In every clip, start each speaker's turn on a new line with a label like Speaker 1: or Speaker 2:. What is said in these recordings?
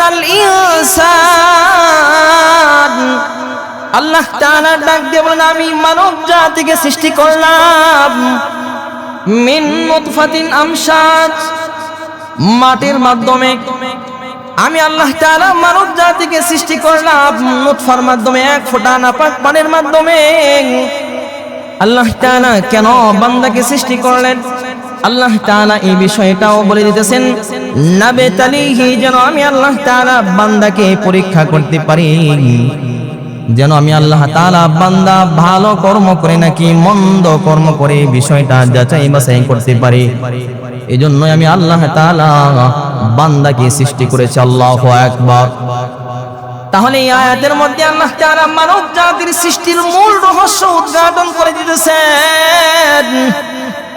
Speaker 1: খালাকাল ইনসান, আল্লাহ তাআলা ডাক দিয়ে বলেন আমি মানব জাতিকে সৃষ্টি করলাম মিন নুতফাতিন আমশাজ, মাটির মাধ্যমে। আমি আল্লাহ তাআলা মানব জাতিকে সৃষ্টি করলাম নুতফার মাধ্যমে, এক ফোঁটা নাপাক পানির মাধ্যমে। আল্লাহ তাআলা কেন বান্দাকে সৃষ্টি করলেন? আল্লাহ তাআলা এই বিষয়টাও বলে দিতেছেন, নাবতালিহি, যেন আমি আল্লাহ তাআলা বান্দাকে পরীক্ষা করতে পারি, যেন আমি আল্লাহ তাআলা বান্দা ভালো কর্ম করে নাকি মন্দ কর্ম করে বিষয়টা যাচাই বাছাই করতে পারি। এজন্যই আমি আল্লাহ তাআলা বান্দাকে সৃষ্টি করেছি। আল্লাহু আকবার। তাহলে এই আয়াতের মধ্যে আল্লাহ তাআলা মানব জাতির সৃষ্টির মূল রহস্য উদ্ঘাটন করে দিতেছেন।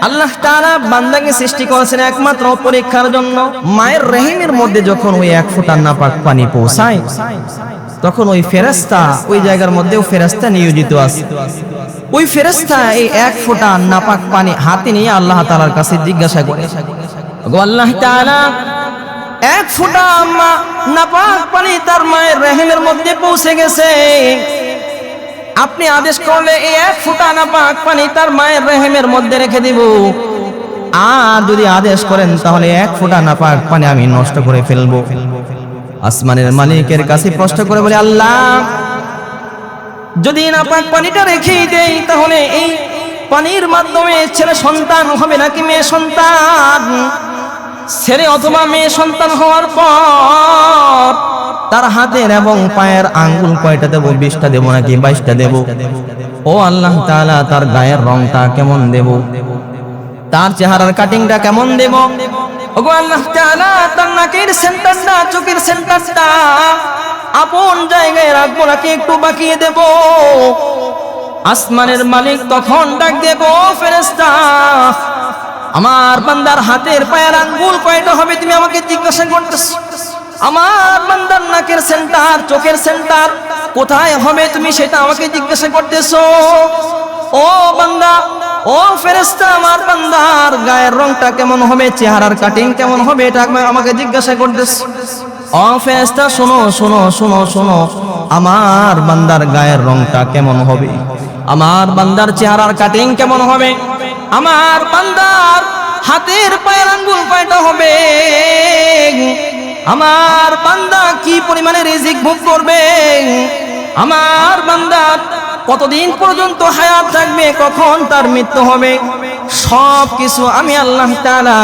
Speaker 1: আল্লাহ তাআলা বান্দাকে সৃষ্টি করেছেন একমাত্র পরীক্ষার জন্য। মায়ের রহিমের মধ্যে যখন ওই এক ফোঁটা নাপাক পানি পৌঁছায়, তখন ওই ফেরেশতা, ওই জায়গার মধ্যেও ফেরেশতা নিয়োজিত আছে। ওই ফেরেশতা এই এক ফোঁটা নাপাক পানি হাতে নিয়ে আল্লাহ তাআলার কাছে জিজ্ঞাসা করে, গো আল্লাহ তাআলা, এক ফোঁটা নাপাক পানি তার মায়ের রহিমের মধ্যে পৌঁছে গেছে, আপনি আদেশ করলে এই এক ফোঁটা নাপাক পানি তার মায়ের রহিমের মধ্যে রেখে দিব, আর যদি আদেশ করেন তাহলে এক ফোঁটা নাপাক পানি আমি নষ্ট করে ফেলবো। আসমানের মালিকের কাছে প্রশ্ন করে বলে, আল্লাহ, যদি নাপাক পানিটা রেখেই দেই তাহলে এই পানির মাধ্যমে ছেলে সন্তান হবে নাকি মেয়ে সন্তান? ছেলে অথবা মেয়ে সন্তান হওয়ার পর তার হাতের এবং পায়ের আঙ্গুল কয়টা দেব? 20টা দেব নাকি 22টা দেব? ও আল্লাহ তাআলা, তার গায়ের রংটা কেমন দেব? তার চেহারার কাটিংটা কেমন দেব? ওগো আল্লাহ তাআলা, তার নাকের সেন্টারটা, চোখের সেন্টারটা আপন জায়গায় রাখবো নাকি একটু বাকিয়ে দেব? আসমানের মালিক তখন ডাক দেব, ফেরেশতা, আমার বান্দার হাতের পায়ের আঙ্গুল কয়টা হবে তুমি আমাকে জিজ্ঞাসা করতেছ? আমার বান্দার নাকের সেন্টার, চোখের সেন্টার কোথায় হবে তুমি সেটা আমাকে জিজ্ঞাসা করতেছো? ও বান্দা, ও ফেরেশতা, আমার বান্দার গায়ের রংটা কেমন হবে, চেহারার কাটিং কেমন হবে, এটা আমাকে জিজ্ঞাসা করতেছো? ও ফেরেশতা, শোনো শোনো শোনো শোনো, আমার বান্দার গায়ের রংটা কেমন হবে, আমার বান্দার চেহারার কাটিং কেমন হবে, আমার বান্দার হাতের পায়ের আঙ্গুল কয়টা হবে, আমার বান্দা কি পরিমাণে রিজিক ভোগ করবে, আমার বান্দা কতদিন পর্যন্ত হায়াত থাকবে, কখন তার মৃত্যু হবে, সব কিছু আমি আল্লাহ তাআলা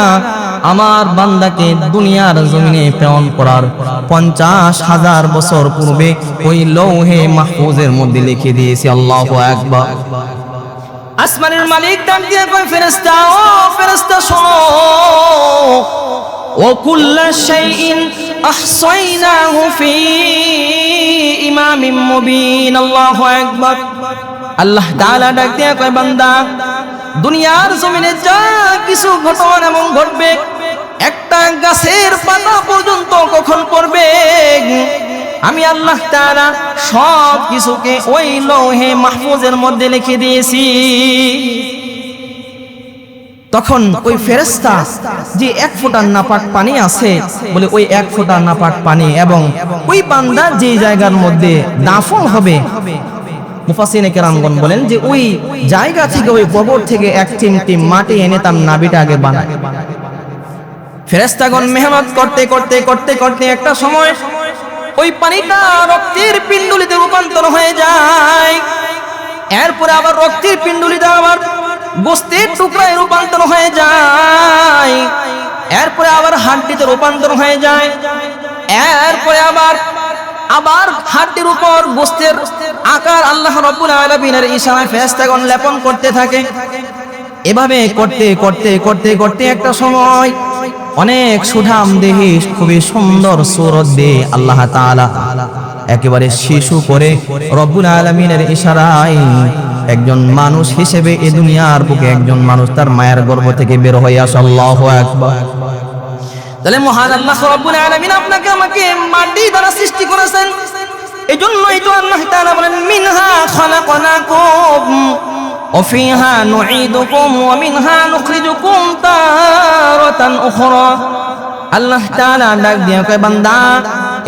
Speaker 1: আমার বান্দাকে দুনিয়ার জমিনে প্রেরণ করার 50,000 বছর পূর্বে ওই লৌহে মাহফুজের মধ্যে লিখে দিয়েছি। আল্লাহু আকবার। আসমানের মালিক ডাক দিয়ে কয়, ফেরেশতা, ও ফেরেশতা শোনো, ও কুল্লা শাইইন আহসাইনাহু ফি ইমামিম মুবিন। আল্লাহু আকবার। আল্লাহ তাআলা ডাক দিয়ে কয়, বান্দা, দুনিয়ার জমিনে যা কিছু ঘটনা এবং ঘটবে, একটা গাছের পাতা পর্যন্ত কখন পড়বে, আমি আল্লাহ তাআলা সব কিছুকে ওই লৌহে মাহফুজের মধ্যে লিখে দিয়েছি। তখন ওই ফেরেশতা যে এক ফোঁটা নাপাক পানি আছে, বলে ওই এক ফোঁটা নাপাক পানি এবং ওই বান্দা যে জায়গার মধ্যে দাফন হবে, মুফাসসিরিনে কেরামগণ বলেন যে ওই জায়গা থেকে, ওই কবর থেকে এক চিমটি মাটি এনে তার নাভিটা আগে বানায়। ফেরেশতাগণ মেহনত করতে করতে করতে করতে একটা সময় ওই পানিটা রক্তের পিণ্ডুলিতে রূপান্তর হয়ে যায়, এরপরে আবার রক্তের পিণ্ডুলিতে আবার গোশতের টুকরায় রূপান্তর হয়ে যায়, এরপরে আবার হাড্ডিতে রূপান্তর হয়ে যায়, এরপরে আবার হাড্ডির উপর গোশতের আকার আল্লাহ রাব্বুল আলামিনের ইশারায় ফেরেশতাগণ লেপন করতে থাকে। এভাবে করতে করতে করতে করতে একটা সময় অনেক সুঠাম দেহে খুবই সুন্দর সুরত দিয়ে আল্লাহ তাআলা একেবারে শিশু করে রব্বুল আলামিনের ইশারায় একজন মানুষ হিসেবে এই দুনিয়ার বুকে একজন মানুষ তার মায়ের গর্ভ থেকে বের হয়ে আসে। আল্লাহু আকবার। তাহলে মহান আল্লাহ রাব্বুল আলামিন আপনাকে আমাকে মাটি দ্বারা সৃষ্টি করেছেন, এজন্যই তো আল্লাহ তাআলা বলেন, মিনহা খালাকনাকুম ওয়া ফিহা নুঈদুকুম ওয়া মিনহা নুখরিজুকুম তারাতান উখরা। আল্লাহ তাআলা ডাক দিয়ে কয়, বান্দা,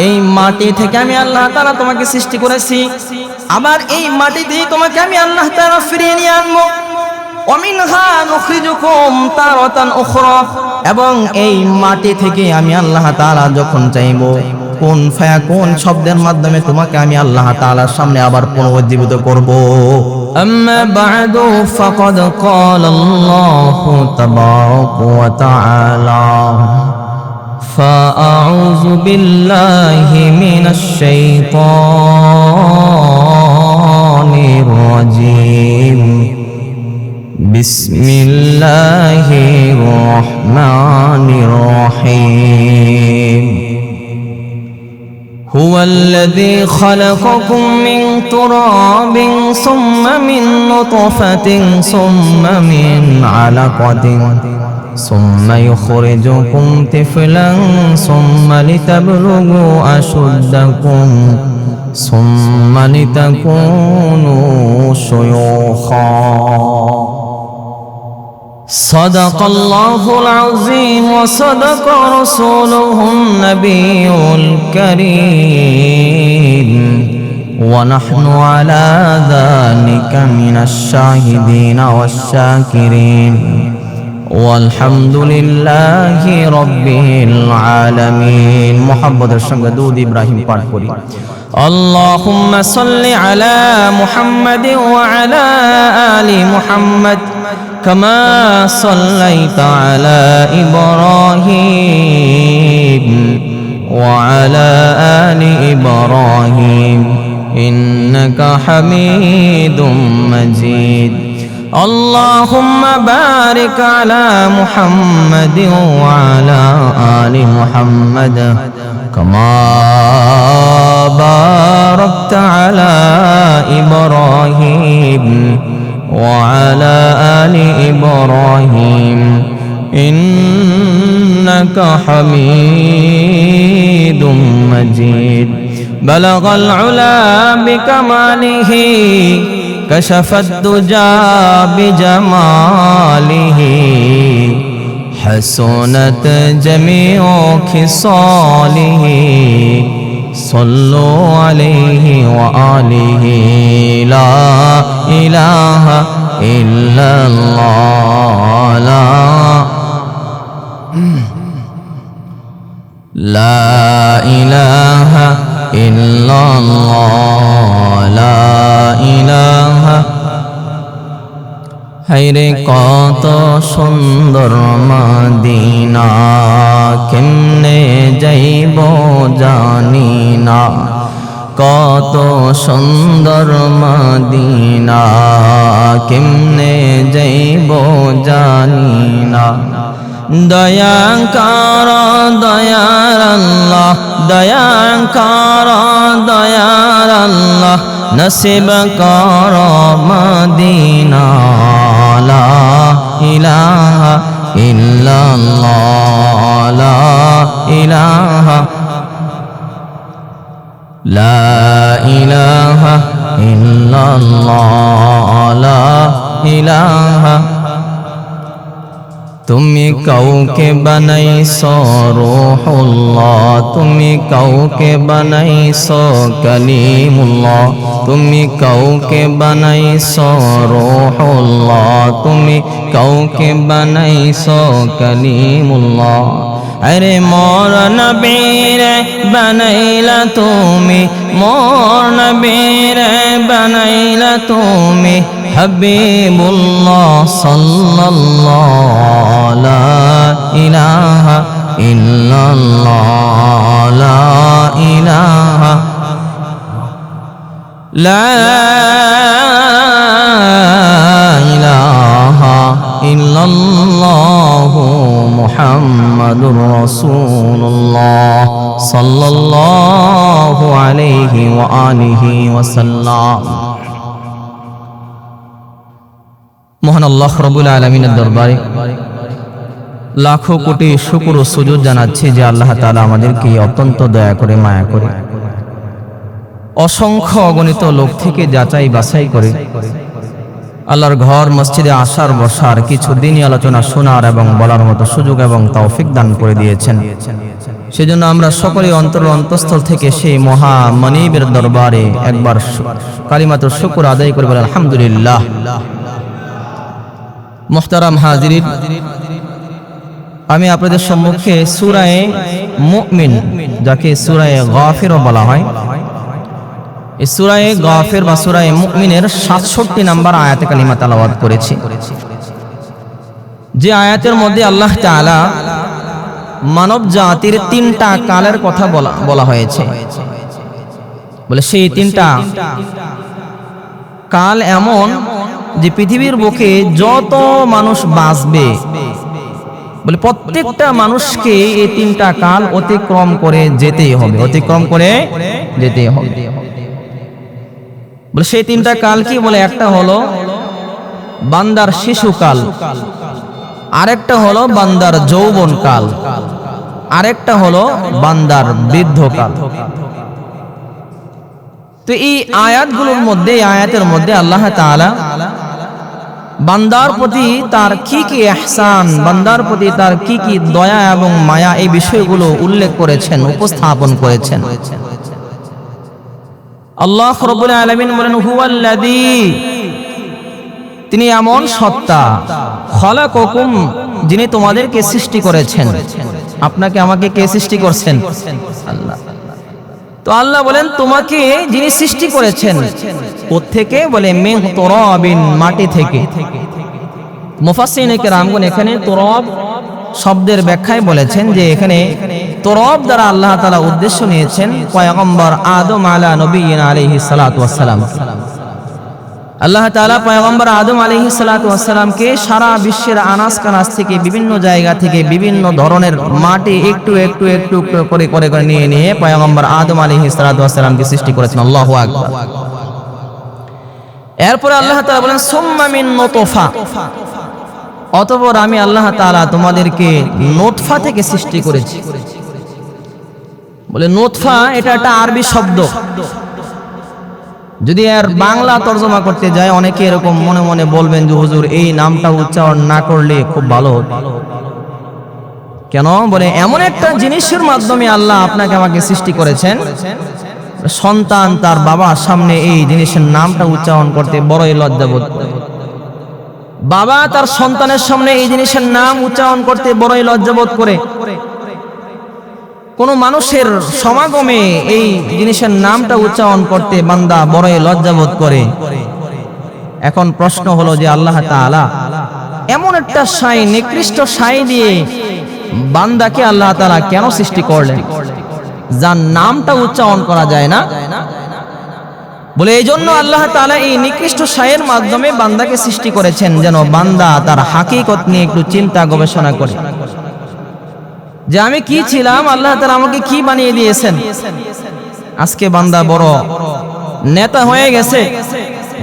Speaker 1: এই মাটি থেকে আমি আল্লাহ তাআলা তোমাকে সৃষ্টি করেছি, আবার এই মাটি দিয়ে তোমাকে আমি আল্লাহ তাআলা ফিরিয়ে নিয়ে আনবো। ওয়ামিনহা নুখরিজুকুম তারাতান উখরা, এবং এই মাটি থেকে আমি আল্লাহ তাআলা যখন চাইবো কুন ফায়াকুন শব্দের মাধ্যমে তোমাকে আমি আল্লাহ তাআলার সামনে আবার পুনরুজ্জীবিত করব। আম্মা বা'দু ফাকাদ ক্বালা আল্লাহু তাবারাকা ওয়া তাআলা ফাআউযু বিল্লাহি মিনাশ শাইতানির রাজীম। বিসমিল্লাহির রহমানির রহিম। هو الذي خلقكم من تراب ثم من نطفة ثم من علقة ثم يخرجكم طفلا ثم لتبلغوا أشدكم ثم لتكونوا شيوخا صدق الله العظيم وصدق رسوله النبي الكريم ونحن على ذلك من الشاهدين والشاكرين والحمد لله رب العالمين। محبতের সঙ্গে দুরূদ ইব্রাহিম পাঠ করি। اللهم صل على محمد وعلى آل محمد كما صليت على إبراهيم وعلى آل إبراهيم إنك حميد مجيد। اللهم بارك على محمد وعلى آل محمد كما باركت على إبراهيم وعلى آل إبراهيم إنك حميد مجيد। بلغ العلا بكماله كشف الدجى بجماله حسنت جميع خصاله صلوا عليه وآله لا إله إلا الله لا إله إلا الله لا إله। হায়রে কত সুন্দর মদিনা, কেমনে যাইব জানি না। কত সুন্দর মদিনা, কেমনে যাইব জানি না। দয়া কর দয়ার আল্লাহ, দয়া কর দয়ার আল্লাহ, নসিব কর মদিনা। লা ইলাহা ইল্লাল্লাহ লা ইলাহা লা ইলাহা ইল্লাল্লাহ লা ইলাহা। তুমি কাউকে বানাইছো রূহুল্লাহ, তুমি কাউকে বানাইছো কালিমুল্লাহ, তুমি কাউকে বানাইছো রূহুল্লাহ, তুমি কাউকে বানাইছো কালিমুল্লাহ। আরে মোর নবীরে বানাইলা তুমি, মোর নবীরে বানাইলা তুমি হাবিবুল্লাহ সাল্লাল্লাহু লা ইলাহা ইল্লাল্লাহ লা ইলাহা লা ইলাহা ইল্লাল্লাহু মুহাম্মাদুর রাসূলুল্লাহ সাল্লাল্লাহু আলাইহি ওয়া আলিহি ওয়াসাল্লাম। মহান আল্লাহ রাব্বুল আলামিনের দরবারে লাখো কোটি শুকর ও সুজুদ জানাচ্ছি যে আল্লাহ তাআলা আমাদেরকে অত্যন্ত দয়া করে মায়া করে অসংখ্য অগণিত লোক থেকে যাচাই বাছাই করে আল্লাহর ঘর মসজিদে আসার বসার কিছু দিনই আলোচনা শোনার এবং বলার মতো সুযোগ এবং তৌফিক দান করে দিয়েছেন। সেজন্য আমরা সকলে অন্তঃস্থল থেকে সেই মহা মনিবের দরবারে একবার কালিমাতুর শুকর আদায় করে বলেন আলহামদুলিল্লাহ। মুহতারাম হাজিরিন, আমি আপনাদের সম্মুখে সূরা মুমিন, যাকে সূরা গাফির বলা হয়, এই সূরা গাফির বা সূরা মুমিনের 67 নম্বর আয়াতে কালিমা তেলাওয়াত করেছি। যে আয়াতের মধ্যে আল্লাহ তাআলা মানব জাতির 3টা কালের কথা বলা হয়েছে। বলে সেই 3টা কাল এমন যে পৃথিবীর বুকে যত মানুষ বাঁচবে, বলে প্রত্যেকটা মানুষকে এই 3টা কাল অতিক্রম করে যেতেই হবে, অতিক্রম করে যেতেই হবে। বলে সেই 3টা কাল কি? বলে একটা হলো বান্দার শিশুকাল, আরেকটা হলো বান্দার যৌবনকাল, আরেকটা হলো বান্দার বৃদ্ধকাল। তো এই আয়াতগুলোর মধ্যে, আয়াতের মধ্যে আল্লাহ তাআলা বান্দার প্রতি তার কি কি ইহসান, বান্দার প্রতি তার কি কি দয়া এবং মায়া, এই বিষয়গুলো উল্লেখ করেছেন, উপস্থাপন করেছেন। আল্লাহ রাব্বুল আলামিন বলেন হুয়াল্লাযী, তিনি এমন সত্তা, খলাকাকুম, যিনি তোমাদেরকে সৃষ্টি করেছেন। আপনাকে আমাকে কে সৃষ্টি করছেন? আল্লাহ। তো আল্লাহ বলেন তোমাকে যিনি সৃষ্টি করেছেন কোত্থেকে? বলে মিন তুরাবিন, মাটি থেকে। মুফাসসিরিনে কেরামগণ এখানে তুরাব শব্দের ব্যাখ্যায় বলেছেন যে এখানে তুরাব দ্বারা আল্লাহ তাআলা উদ্দেশ্য নিয়েছেন পয়গম্বর আদম আলা নবিয়িনা আলাইহিস সালাতু ওয়াস সালাম। আল্লাহ তাআলা পয়গম্বর আদম আলাইহিস সালাতু ওয়াস সালামকে সারা বিশ্বের আনাস কানাস থেকে, বিভিন্ন জায়গা থেকে বিভিন্ন ধরনের মাটি একটু একটু একটু করে করে করে নিয়ে পয়গম্বর আদম আলাইহিস সালাতু ওয়াস সালামকে সৃষ্টি করেছেন। আল্লাহু আকবার। এরপরে আল্লাহ তাআলা বলেন সুম্মা মিন নুতফা, অতঃপর আমি আল্লাহ তাআলা তোমাদেরকে নুতফা থেকে সৃষ্টি করেছি। বলে নুতফা এটা একটা আরবি শব্দ, যদি এর বাংলা তরজমা করতে যায় অনেকে এরকম মনে মনে বলবেন যে হুজুর এই নামটা উচ্চারণ না করলে খুব ভালো হতো। কেন? বলে এমন একটা জিনিসের মাধ্যমে আল্লাহ আপনাকে আমাকে সৃষ্টি করেছেন, সন্তান তার বাবার সামনে এই জিনিসের নামটা উচ্চারণ করতে বড়ই লজ্জাবোধ করে। বাবা তার সন্তানের সামনে এই জিনিসের নাম উচ্চারণ করতে বড়ই লজ্জাবোধ করে। কোন মানুষের সমাগমে এই জিনিসের নামটা উচ্চারণ করতে বান্দা বড়ই লজ্জাবোধ করে। এখন প্রশ্ন হলো যে আল্লাহ তাআলা এমন একটা শাই, নিকৃষ্ট শাই দিয়ে বান্দাকে আল্লাহ তাআলা কেন সৃষ্টি করলেন যার নামটা উচ্চারণ করা যায় না? বলে এই জন্য আল্লাহ তাআলা এই নিকৃষ্ট শাইয়ের মাধ্যমে বান্দাকে সৃষ্টি করেছেন যেন বান্দা তার হাকিকত নিয়ে একটু চিন্তা গবেষণা করে, যে আমি কি ছিলাম, আল্লাহ তাআলা আমাকে কি বানিয়ে দিয়েছেন। আজকে বান্দা বড় নেতা হয়ে গেছে,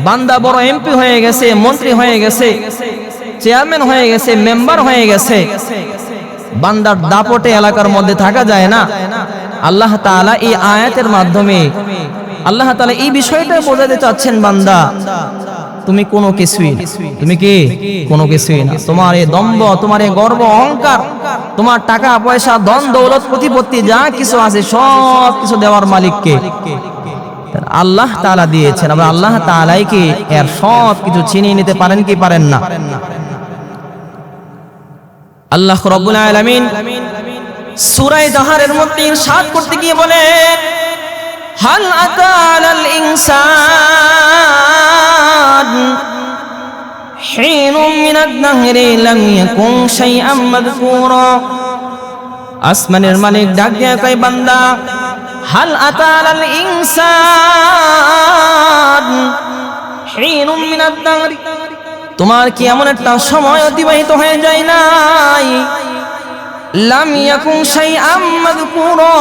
Speaker 1: বান্দা বড় এমপি হয়ে গেছে, মন্ত্রী হয়ে গেছে, চেয়ারম্যান হয়ে গেছে, মেম্বার হয়ে গেছে। বান্দার দাপটে এলাকার মধ্যে থাকা যায় না। আল্লাহ তাআলা এই আয়াতের মাধ্যমে আল্লাহ তাআলা এই বিষয়টা বোঝাতে চাচ্ছেন, বান্দা তুমি কোনো কিছুই না, তুমি কি কোনো কিছুই না। তোমার এই দম্ভ, তোমার এই গর্ব, অহংকার, তোমার টাকা পয়সা, ধন দৌলত, প্রতিপত্তি যা কিছু আছে সব কিছু দেওয়ার মালিককে আল্লাহ তাআলা দিয়েছেন। আবার আল্লাহ তাআলাই কি এর সব কিছু ছিনিয়ে নিতে পারেন কি পারেন না? আল্লাহ রাব্বুল আলামিন সূরা দাহরের মধ্যে ইরশাদ করতে গিয়ে বলেন হাল আতালাল ইনসান হিনুম মিনাদ নাহরি লাম ইয়াকুন শাইআম মাযকুরা। আসমানের মালিক ডাক দিয়ে কয় বান্দা হাল আতালাল ইনসান হিনুম মিনাদ নাহরি, তোমার কি এমন একটা সময় অতিবাহিত হয়ে যায় নাই লাম ইয়াকুন শাইআম মাযকুরা,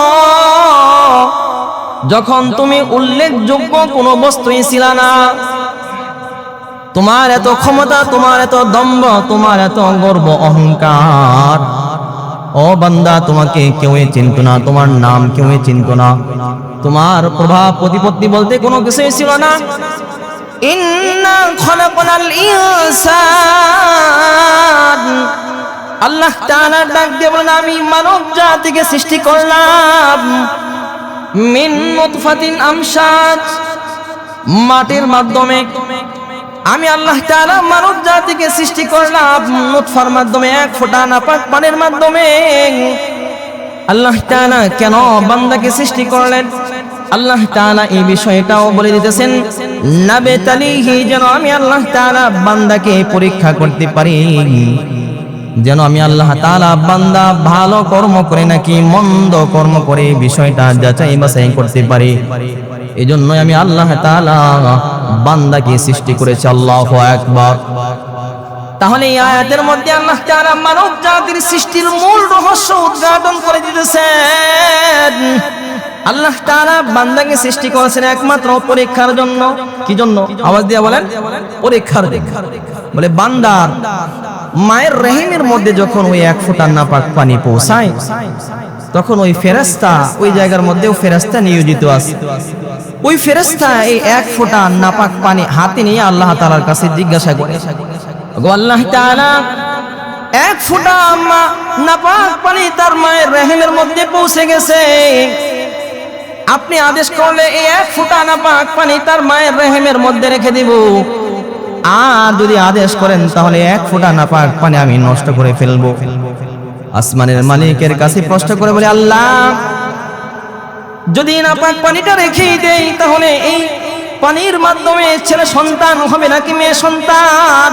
Speaker 1: যখন তুমি উল্লেখযোগ্য কোনো বস্তুই ছিল না। তোমার এত ক্ষমতা, তোমার এত দম্ভ, তোমার এত গর্ব, অহংকার, ও বান্দা তোমাকে কেউই চিনত না, তোমার নাম কেউই চিনত না, তোমার প্রভাব প্রতিপত্তি বলতে কোনো কিছুই ছিল না। ইন্না খলাকনাল ইনসান আল্লাহ তাআলা ডাক দিয়ে বলেন আমি মানব জাতিকে সৃষ্টি করলাম মিন নুতফাতিন আমশাজ, মাটির মাধ্যমে। আমি আল্লাহ তাআলা মানব জাতিকে সৃষ্টি করলাম নুতফার মাধ্যমে, এক ফোঁটা নাপাক পানির মাধ্যমে। আল্লাহ তাআলা কেন বান্দাকে সৃষ্টি করলেন? আল্লাহ তাআলা এই বিষয়টাও বলে দিতেছেন, নাবতালিহি, যেন আমি আল্লাহ তাআলা বান্দাকে পরীক্ষা করতে পারি, যেন আমি আল্লাহ তাআলা বান্দা ভালো কর্ম করে নাকি মন্দ কর্ম করে বিষয়টা যাচাই বাছাই করতে পারি। এজন্যই আমি আল্লাহ তাআলা বান্দাকে সৃষ্টি করেছি। আল্লাহু আকবার। তাহলে এই আয়াতের মধ্যে আল্লাহ তাআলা মানব জাতির সৃষ্টির মূল রহস্য উদ্ঘাটন করে দিতেছেন। আল্লাহ তাআলা বান্দাকে সৃষ্টি করেছেন একমাত্র পরীক্ষার জন্য। কি জন্য? আওয়াজ দিয়ে বলেন, পরীক্ষার জন্য। বলে বান্দার মায়ের রহিমের মধ্যে যখন ওই এক ফোঁটা নাপাক পানি পৌঁছায়, তখন ওই ফেরেশতা, ওই জায়গার মধ্যেও ফেরেশতা নিয়োজিত আছে। ওই ফেরেশতা এই এক ফোঁটা নাপাক পানি হাতে নিয়ে আল্লাহ তাআলার কাছে জিজ্ঞাসা করে, আল্লাহ তাআলা, এক ফোঁটা নাপাক পানি তার মায়ের রহিমের মধ্যে পৌঁছে গেছে, আপনি আদেশ করলে এই এক ফোঁটা নাপাক পানি তার মায়ের রহিমের মধ্যে রেখে দিব, আর যদি আদেশ করেন তাহলে এক ফোঁটা নাপাক পানি আমি নষ্ট করে ফেলবো। আসমানের মালিকের কাছে প্রশ্ন করে বলে, আল্লাহ, যদি নাপাক পানিটা রেখে দেই তাহলে এই পানির মাধ্যমে ছেলে সন্তান হবে নাকি মেয়ে সন্তান?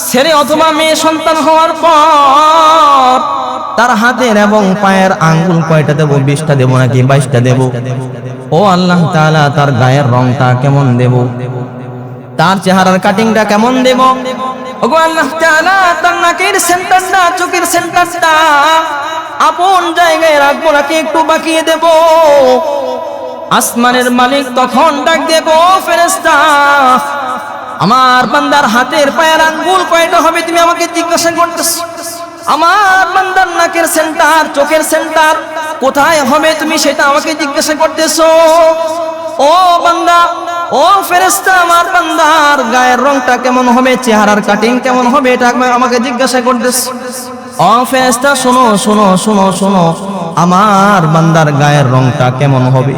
Speaker 1: ছেলে অথবা মেয়ে সন্তান হওয়ার পর তার হাতের এবং পায়ের আঙ্গুল কয়টা দেব? 20টা দেব নাকি 22টা দেব? ও আল্লাহ তাআলা, তার গায়ের রংটা কেমন দেব? তার চেহারার কাটিংটা কেমন দেব? ওগো আল্লাহ তাআলা, তার নাকের সেন্টারটা, চোখের সেন্টারটা আপন জায়গায় রাখবো নাকি একটু বাকিয়ে দেব? আসমানের মালিক তখন ডাক দেব, ফেরেশতা, আমার বান্দার হাতের পায়ের আঙ্গুল কয়টা হবে তুমি আমাকে জিজ্ঞাসা করতেছো? আমার বান্দার নাকের সেন্টার, চোখের সেন্টার কোথায় হবে তুমি সেটা আমাকে জিজ্ঞাসা করতেছো? ও বান্দা, ও ফেরেশতা, আমার বান্দার গায়ের রংটা কেমন হবে, চেহারার কাটিং কেমন হবে, এটা আমাকে জিজ্ঞাসা করতেছো? ও ফেরেশতা, শোনো শোনো শোনো শোনো, আমার বান্দার গায়ের রংটা কেমন হবে,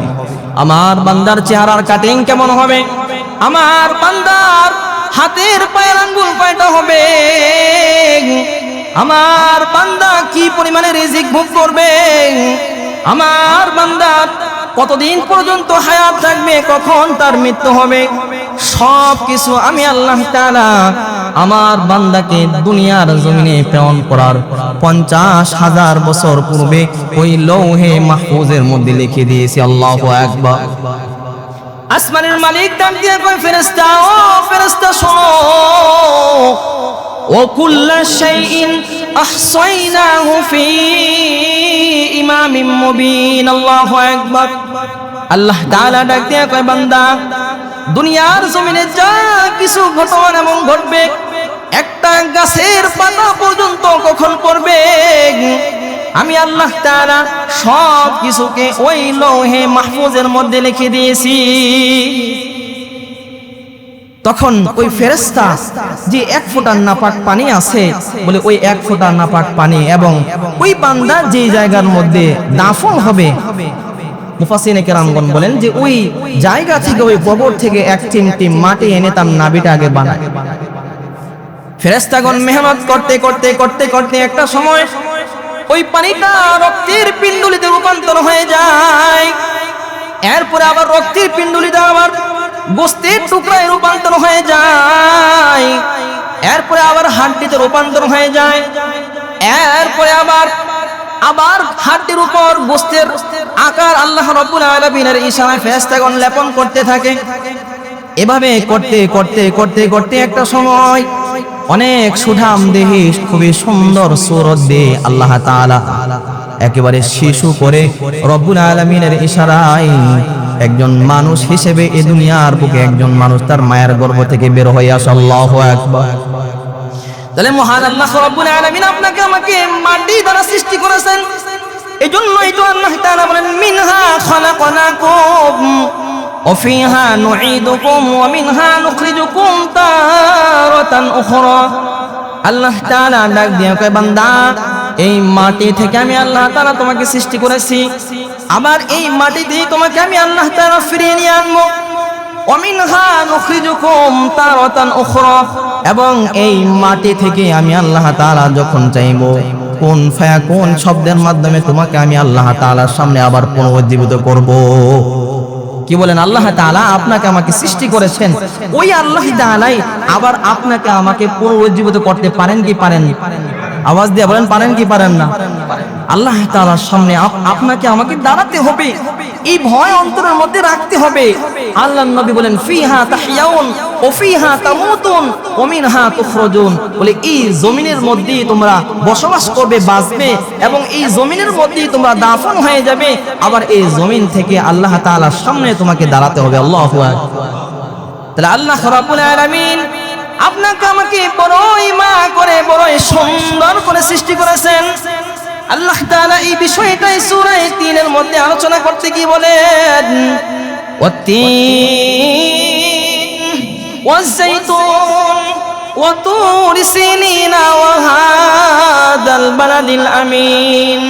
Speaker 1: আমার বান্দার চেহারার কাটিং কেমন হবে, আমার বান্দার হাতের পায়ের আঙ্গুল কয়টা হবে, আমার বান্দা কি পরিমাণে রিজিক ভোগ করবে, আমার বান্দার কতদিন পর্যন্ত হায়াত থাকবে, কখন তার মৃত্যু হবে, সব কিছু আমি আল্লাহ তাআলা আমার বান্দাকে দুনিয়ার জমিনে প্রেরণ করার 50,000 বছর পূর্বে ওই লৌহে মাহফুজের মধ্যে লিখে দিয়েছি। আল্লাহু আকবার। আসমানের মালিক ডাক দিয়ে কয়, ফেরেশতা, ও ফেরেশতা শোনো, ও কুল্লা শাইইন আহসাইনাহু ফি ইমামিম মুবিন। আল্লাহু আকবার। আল্লাহ তাআলা ডাক দিয়ে কয়, বান্দা, দুনিয়ার জমিনে যা কিছু ঘটনা এবং ঘটবে, একটা গাছের পাতা পর্যন্ত কখন পড়বে, আমি আল্লাহ তাআলা সব কিছুকে ওই লৌহে মাহফুজের মধ্যে লিখে দিয়েছি। তখন ওই ফেরেশতা যে এক ফোঁটা নাপাক পানি আছে, বলে ওই এক ফোঁটা নাপাক পানি এবং ওই বান্দা যে জায়গার মধ্যে দাফন হবে, মুফাসসিরিনে কেরামগণ বলেন যে ওই জায়গা থেকে, ওই কবর থেকে এক চিমটি মাটি এনে তার নাভিটা আগে বানায়। ফেরেশতাগণ মেহনত করতে করতে করতে করতে একটা সময় ওই পানিটা রক্তের পিণ্ডুলিতে রূপান্তর হয়ে যায়, এরপরে আবার রক্তের পিণ্ডুলিটা আবার গোশতের টুকরায় রূপান্তর হয়ে যায়, এরপরে আবার হাড্ডিতে রূপান্তর হয়ে যায়, এরপরে আবার হাড্ডির উপর গোশতের আকার আল্লাহ রাব্বুল আলামিনের ইশারায় ফেরেশতাগণ লেপন করতে থাকে। এভাবে করতে করতে করতে করতে একটা সময় অনেক সুঠাম দেহে, খুবই সুন্দর সুরত দিয়ে আল্লাহ তাআলা একেবারে শিশু করে রব্বুল আলামিনের ইশারায় একজন মানুষ হিসেবে এই দুনিয়ার বুকে একজন মানুষ তার মায়ের গর্ভ থেকে বের হয়ে আসে। আল্লাহু আকবার। তাহলে মহান আল্লাহ রাব্বুল আলামিন আপনাকে আমাকে মাটি দ্বারা সৃষ্টি করেছেন, এজন্যই তো আল্লাহ তাআলা বলেন, মিনহা খালাকনাকুম ওয়া ফিহা নুঈদুকুম ওয়া মিনহা নুখরিজুকুম তারাতান উখরা। আল্লাহ তাআলা ডাক দিয়ে কয় বান্দা এই মাটি থেকে আমি আল্লাহ তাআলা তোমাকে সৃষ্টি করেছি, আবার এই মাটিতেই তোমাকে আমি আল্লাহ তাআলা ফিরিয়ে নিয়ে আনবো। ওয়ামিনহা নুখরিজুকুম তারাতান উখরা, এবং এই মাটি থেকে আমি আল্লাহ তাআলা যখন চাইবো কুন ফায়াকুন শব্দের মাধ্যমে তোমাকে আমি আল্লাহ তাআলার সামনে আবার পুনরুজ্জীবিত করব। কি বলেন? আল্লাহ তাআলা আপনাকে আমাকে সৃষ্টি করেছেন, ওই আল্লাহ তাআলাই আবার আপনাকে আমাকে পুনরুজ্জীবিত করতে পারেন কি পারেন? আওয়াজ দিয়ে বলেন, পারেন কি পারেন না? আল্লাহ তাআলার সামনে আপনাকে আমাকে দাঁড়াতে হবে, এই ভয় অন্তরের মধ্যে রাখতে হবে। আল্লাহর নবী বলেন ফিহা তাহইয়াউন ওয়া ফিহা তামুতুন ওয়া মিনহা তুখরাজুন, বলে এই জমিনের মধ্যেই তোমরা বসবাস করবে, বাঁচবে, এবং এই জমিনের মধ্যেই তোমরা দাফন হয়ে যাবে, আবার এই জমিন থেকে আল্লাহ তাআলার সামনে তোমাকে দাঁড়াতে হবে। আল্লাহু আকবার। তাহলে আল্লাহ রাব্বুল আলামিন আপনাকে আমাকে বড়ই মায়া করে বড়ই সুন্দর করে সৃষ্টি করেছেন। আল্লাহ তাআলা এই বিষয়টাই সূরা ৩ এর মধ্যে আলোচনা করতে কি বলেন? ওয়াত-তিন ওয়াজ-যাইতুন ওয়া তুরি সিনিনা ওয়া হাদাল বালাদিল আমিন।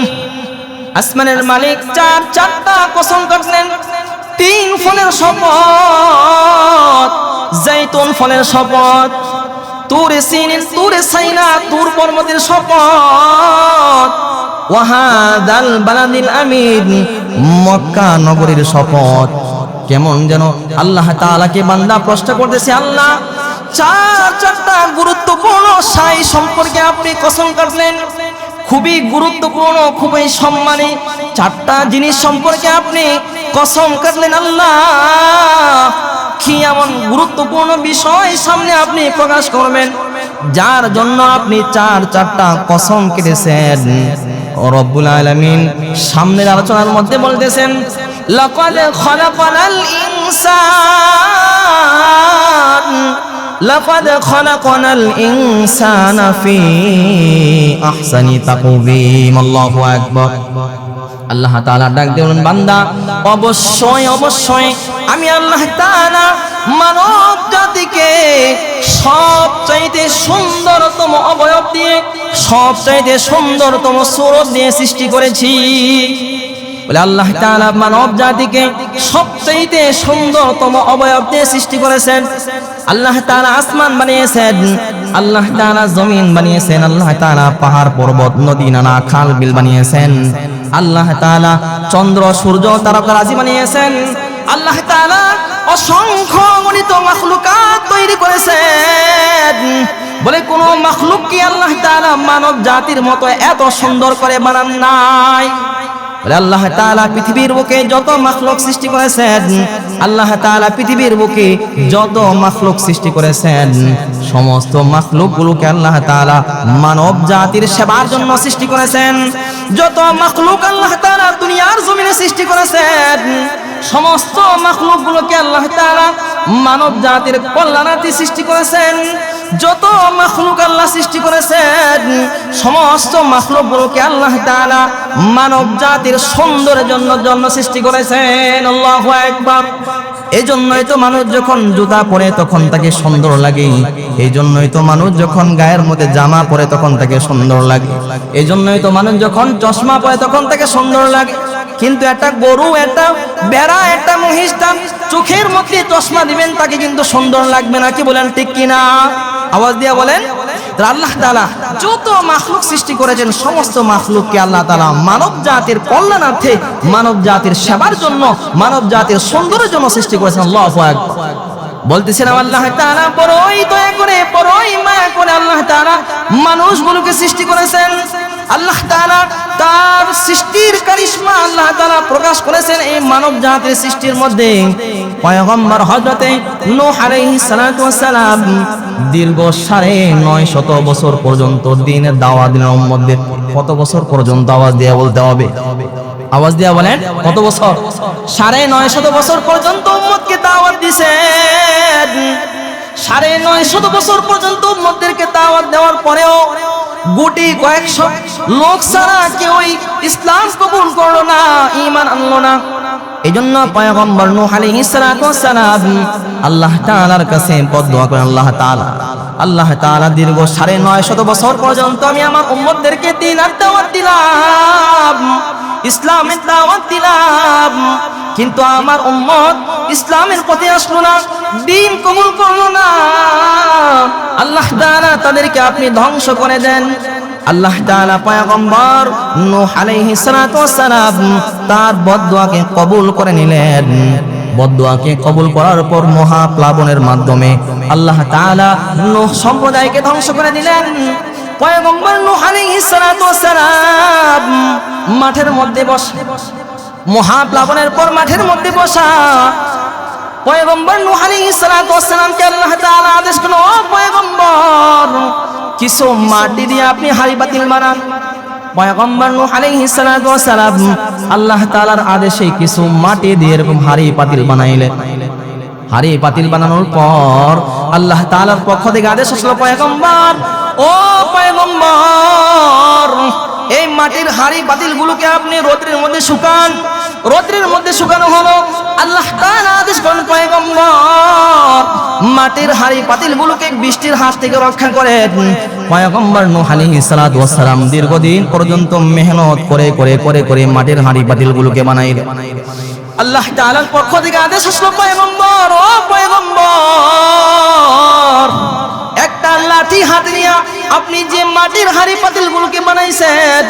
Speaker 1: আসমানের মালিক চারটা কসম করলেন। ৩ ফলের শপথ, জাইতুন ফলের শপথ, তুরে সিনিন তুরে সাইনা তুর পর্বতের শপথ, ওয়াহাদাল বালাদিল আমিন মক্কা নগরীর শপথ। কেমন যেন আল্লাহ তাআলাকে বান্দা প্রশ্ন করতেছে, আল্লাহ চারটা গুরুত্বপূর্ণ শাই সম্পর্কে আপনি কসম কাটলেন, খুবই গুরুত্বপূর্ণ, খুবই সম্মানী 4টা জিনিস সম্পর্কে আপনি কসম কাটলেন। আল্লাহ কি এমন গুরুত্বপূর্ণ বিষয় সামনে আপনি প্রকাশ করবেন যার জন্য আপনি চারটা কসম কেটেছেন? রব্বুল আলামিন সামনের আলোচনার মধ্যে বলতেছেন লাকাদ খালাকানাল ইনসান লাকাদ খালাকানাল ইনসানা ফি আহসানি তাকওয়িম। আল্লাহু আকবার। আল্লাহ তাআলা ডাক দিলেন বান্দা অবশ্যই অবশ্যই আমি আল্লাহ তাআলা মানব জাতিকে সবচাইতে সুন্দরতম অবয়ব দিয়ে সবচাইতে সুন্দরতম সুরত দিয়ে সৃষ্টি করেছি। বলে আল্লাহ তাআলা মানব জাতিকে সবচাইতে সুন্দরতম অবয়ব দিয়ে সৃষ্টি করেছেন। আল্লাহ তাআলা আসমান বানিয়েছেন, আল্লাহ তাআলা জমিন বানিয়েছেন, আল্লাহ তাআলা পাহাড় পর্বত নদী নানা খাল বিল বানিয়েছেন, আল্লাহ তাআলা চন্দ্র সূর্য তারকারাজি বানিয়েছেন, আল্লাহ তাআলা অসংখ্য গণিত মাখলুকাত তৈরি করেছেন। বলে কোন মাখলুক কি আল্লাহ তাআলা মানব জাতির মতো এত সুন্দর করে বানান নাই? বলে আল্লাহ তাআলা পৃথিবীর বুকে যত মাখলুক সৃষ্টি করেছেন, আল্লাহ তাআলা পৃথিবীর বুকে যত মাখলুক সৃষ্টি করেছেন, সমস্ত মাখলুকগুলোকে আল্লাহ তাআলা মানব জাতির সেবার জন্য সৃষ্টি করেছেন। যত মাখলুক আল্লাহ তাআলা দুনিয়ার জমিনে সৃষ্টি করেছেন, সমস্ত মাখলুকগুলোকে আল্লাহ তাআলা মানব জাতির কল্যাণার্থে সৃষ্টি করেছেন। যত মাখলুক আল্লাহ সৃষ্টি করেছেন, সমস্ত মাখলুকগুলোকে আল্লাহ তাআলা মানব জাতির সৌন্দর্যের জন্য সৃষ্টি করেছেন। আল্লাহু আকবার। এই জন্যই তো মানুষ যখন জুতা পরে তখন তাকে সুন্দর লাগে, এই জন্যই তো মানুষ যখন গায়ের মধ্যে জামা পরে তখন তাকে সুন্দর লাগে, এই জন্যই তো মানুষ যখন চশমা পরে তখন তাকে সুন্দর লাগে। কিন্তু একটা গরু, একটা বেড়া, একটা মহিষ চোখের মধ্যে চশমা দিবেন তাকে কিন্তু সুন্দর লাগবে না। কি বলেন ঠিক কিনা? আওয়াজ দিয়ে বলেন। আল্লাহ তাআলা যত মাখলুক সৃষ্টি করেছেন, সমস্ত মাখলুককে আল্লাহ তাআলা মানব জাতির কল্যাণার্থে, মানব জাতির সেবার জন্য, মানব জাতির সৌন্দর্যের জন্য সৃষ্টি করেছেন। আল্লাহু আকবার। বলতেছিলাম আল্লাহ তাআলা বড়ই দয়া করে বড়ই মায়া করে আল্লাহ তাআলা মানুষগুলোকে সৃষ্টি করেছেন। আল্লাহ তাআলা তার সৃষ্টির কারিশমা আল্লাহ তাআলা প্রকাশ করেছেন এই মানব জাতির সৃষ্টির মধ্যে। পয়গম্বর হযরতে নূহ আলাইহিস সালাতু ওয়াস সালাম দীর্ঘ ৯৫০ বছর পর্যন্ত দ্বীনের দাওয়াত দিলেন উম্মতদের। কত বছর পর্যন্ত? আওয়াজ দিয়ে বলতে হবে, আওয়াজ দিয়ে বলেন কত বছর? ৯৫০ বছর পর্যন্ত উম্মতকে দাওয়াত দিয়েছেন। ৯৫০ বছর পর্যন্ত উম্মতদেরকে দাওয়াত দেওয়ার পরেও গুটি কয়েকশো লোক ছাড়া কেউই ইসলাম কবুল করলো না, ঈমান আনলো না। এইজন্য পয়গম্বর নূহ আলাইহিস সালাতু ওয়াস সালাম আল্লাহ তাআলার কাছে বদদুয়া করেন, আল্লাহ তাআলা দীর্ঘ ৯৫০ বছর পর্যন্ত আমি আমার উম্মতদেরকে দ্বীনের দাওয়াত দিলাম, ইসলামের দাওয়াত দিলাম, কিন্তু আমার উম্মত ইসলামের পথে আসলো না, দ্বীন কবুল করলো না। আল্লাহ তাআলা তাদেরকে আপনি ধ্বংস করে দেন। আল্লাহ তাআলা পয়গম্বর নূহ আলাইহিস সালাতু ওয়াস সালাম তার বদদুয়াকে কবুল করে নিলেন। বদদুয়াকে কবুল করার পর মহাপ্লাবনের মাধ্যমে আল্লাহ তাআলা নূহ সম্প্রদায়কে ধ্বংস করে দিলেন। পয়গম্বর নূহ আলাইহিস সালাতু ওয়াস সালাম মাঠের মধ্যে বসে, মহাপ্লাবনের পর মাঠের মধ্যে বসা পয়গম্বর নূহ আলাইহিস সালাতু ওয়াস সালামকে আল্লাহ তাআলা আদেশ করলেন, ও পয়গম্বর কিছু মাটি দিয়ে আপনি হাড়ি পাতিল বানান। পয়গম্বর নূহ আলাইহিস সালাতু ওয়াস সালাম আল্লাহ তাআলার আদেশে কিছু মাটি দিয়ে এরকম হাড়ি পাতিল বানাইলেন। হাড়ি পাতিল বানানোর পর আল্লাহ তাআলার পক্ষ থেকে আদেশ আসলো, পয়গম্বর ও পয়গম্বর এই মাটির হাড়ি পাতিলগুলোকে আপনি রোদ্রের মধ্যে শুকান। রোদ্রের মধ্যে শুকানো হলো। আল্লাহ তাআলা আদেশ করেন, পয়গম্বর মাটির হাড়ি পাতিলগুলোকে বৃষ্টির হাত থেকে রক্ষা করেন। পয়গম্বর নূহ আলাইহিস সালাতু ওয়াস সালাম দীর্ঘদিন পর্যন্ত মেহনত করে করে করে করে মাটির হাড়ি পাতিলগুলোকে বানাইলেন। আল্লাহ তাআলার পক্ষ থেকে আদেশ আসলো, পয়গম্বর ও পয়গম্বর একটা লাঠি হাতে নিয়ে আপনি যে মাটির হাড়ি পাতিলগুলোকে বানাইছেন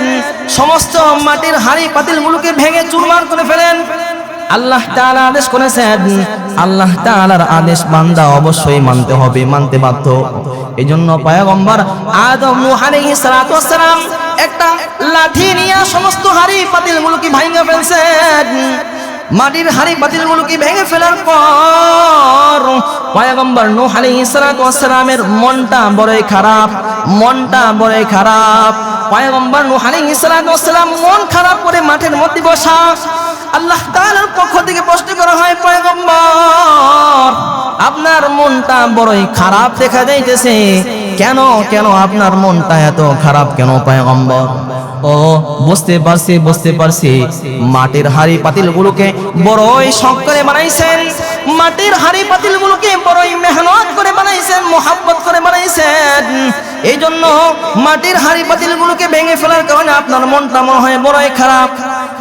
Speaker 1: সমস্ত মাটির হাড়ি পাতিলগুলোকে ভেঙে চুরমার করে ফেলেন। আল্লাহ তাআলা আদেশ করেছেন, আল্লাহ তাআলার আদেশ বান্দা অবশ্যই মানতে হবে, মানতে বাধ্য। এইজন্য পয়গম্বর আদম নূহ আলাইহিস সালাতু ওয়াস সালাম একটা লাঠি নিয়ে সমস্ত হাড়ি পাতিলগুলোকে ভেঙে ফেলছেন। মাটির হাড়ি পাতিলগুলোকে ভেঙে ফেলার পর পয়গম্বর নূহ আলাইহিস সালাতু ওয়াস সালামের মনটা বড়ই খারাপ, মনটা বড়ই খারাপ। পয়গম্বর নূহ আলাইহিস সালাতু ওয়াস সালাম মন খারাপ করে মাঠের মধ্যে বসা। আল্লাহ তাআলার পক্ষ থেকে প্রশ্ন করা হয়, পয়গম্বর আপনার মনটা বড়ই খারাপ দেখা যাইতেছে, কেন কেন আপনার মনটা এত খারাপ কেন পয়গম্বর? ও বুঝতে পারছি মাটির হাড়ি পাতিলগুলোকে বড়ই শখ করে বানাইছেন, মাটির হাড়ি পাতিলগুলোকে বড়ই মেহনত করে বানাইছেন, মোহাব্বত করে বানাইছেন। এই জন্য মাটির হাড়ি পাতিলগুলোকে ভেঙে ফেলার কারণে আপনার মনটা মনে হয় বড়ই খারাপ।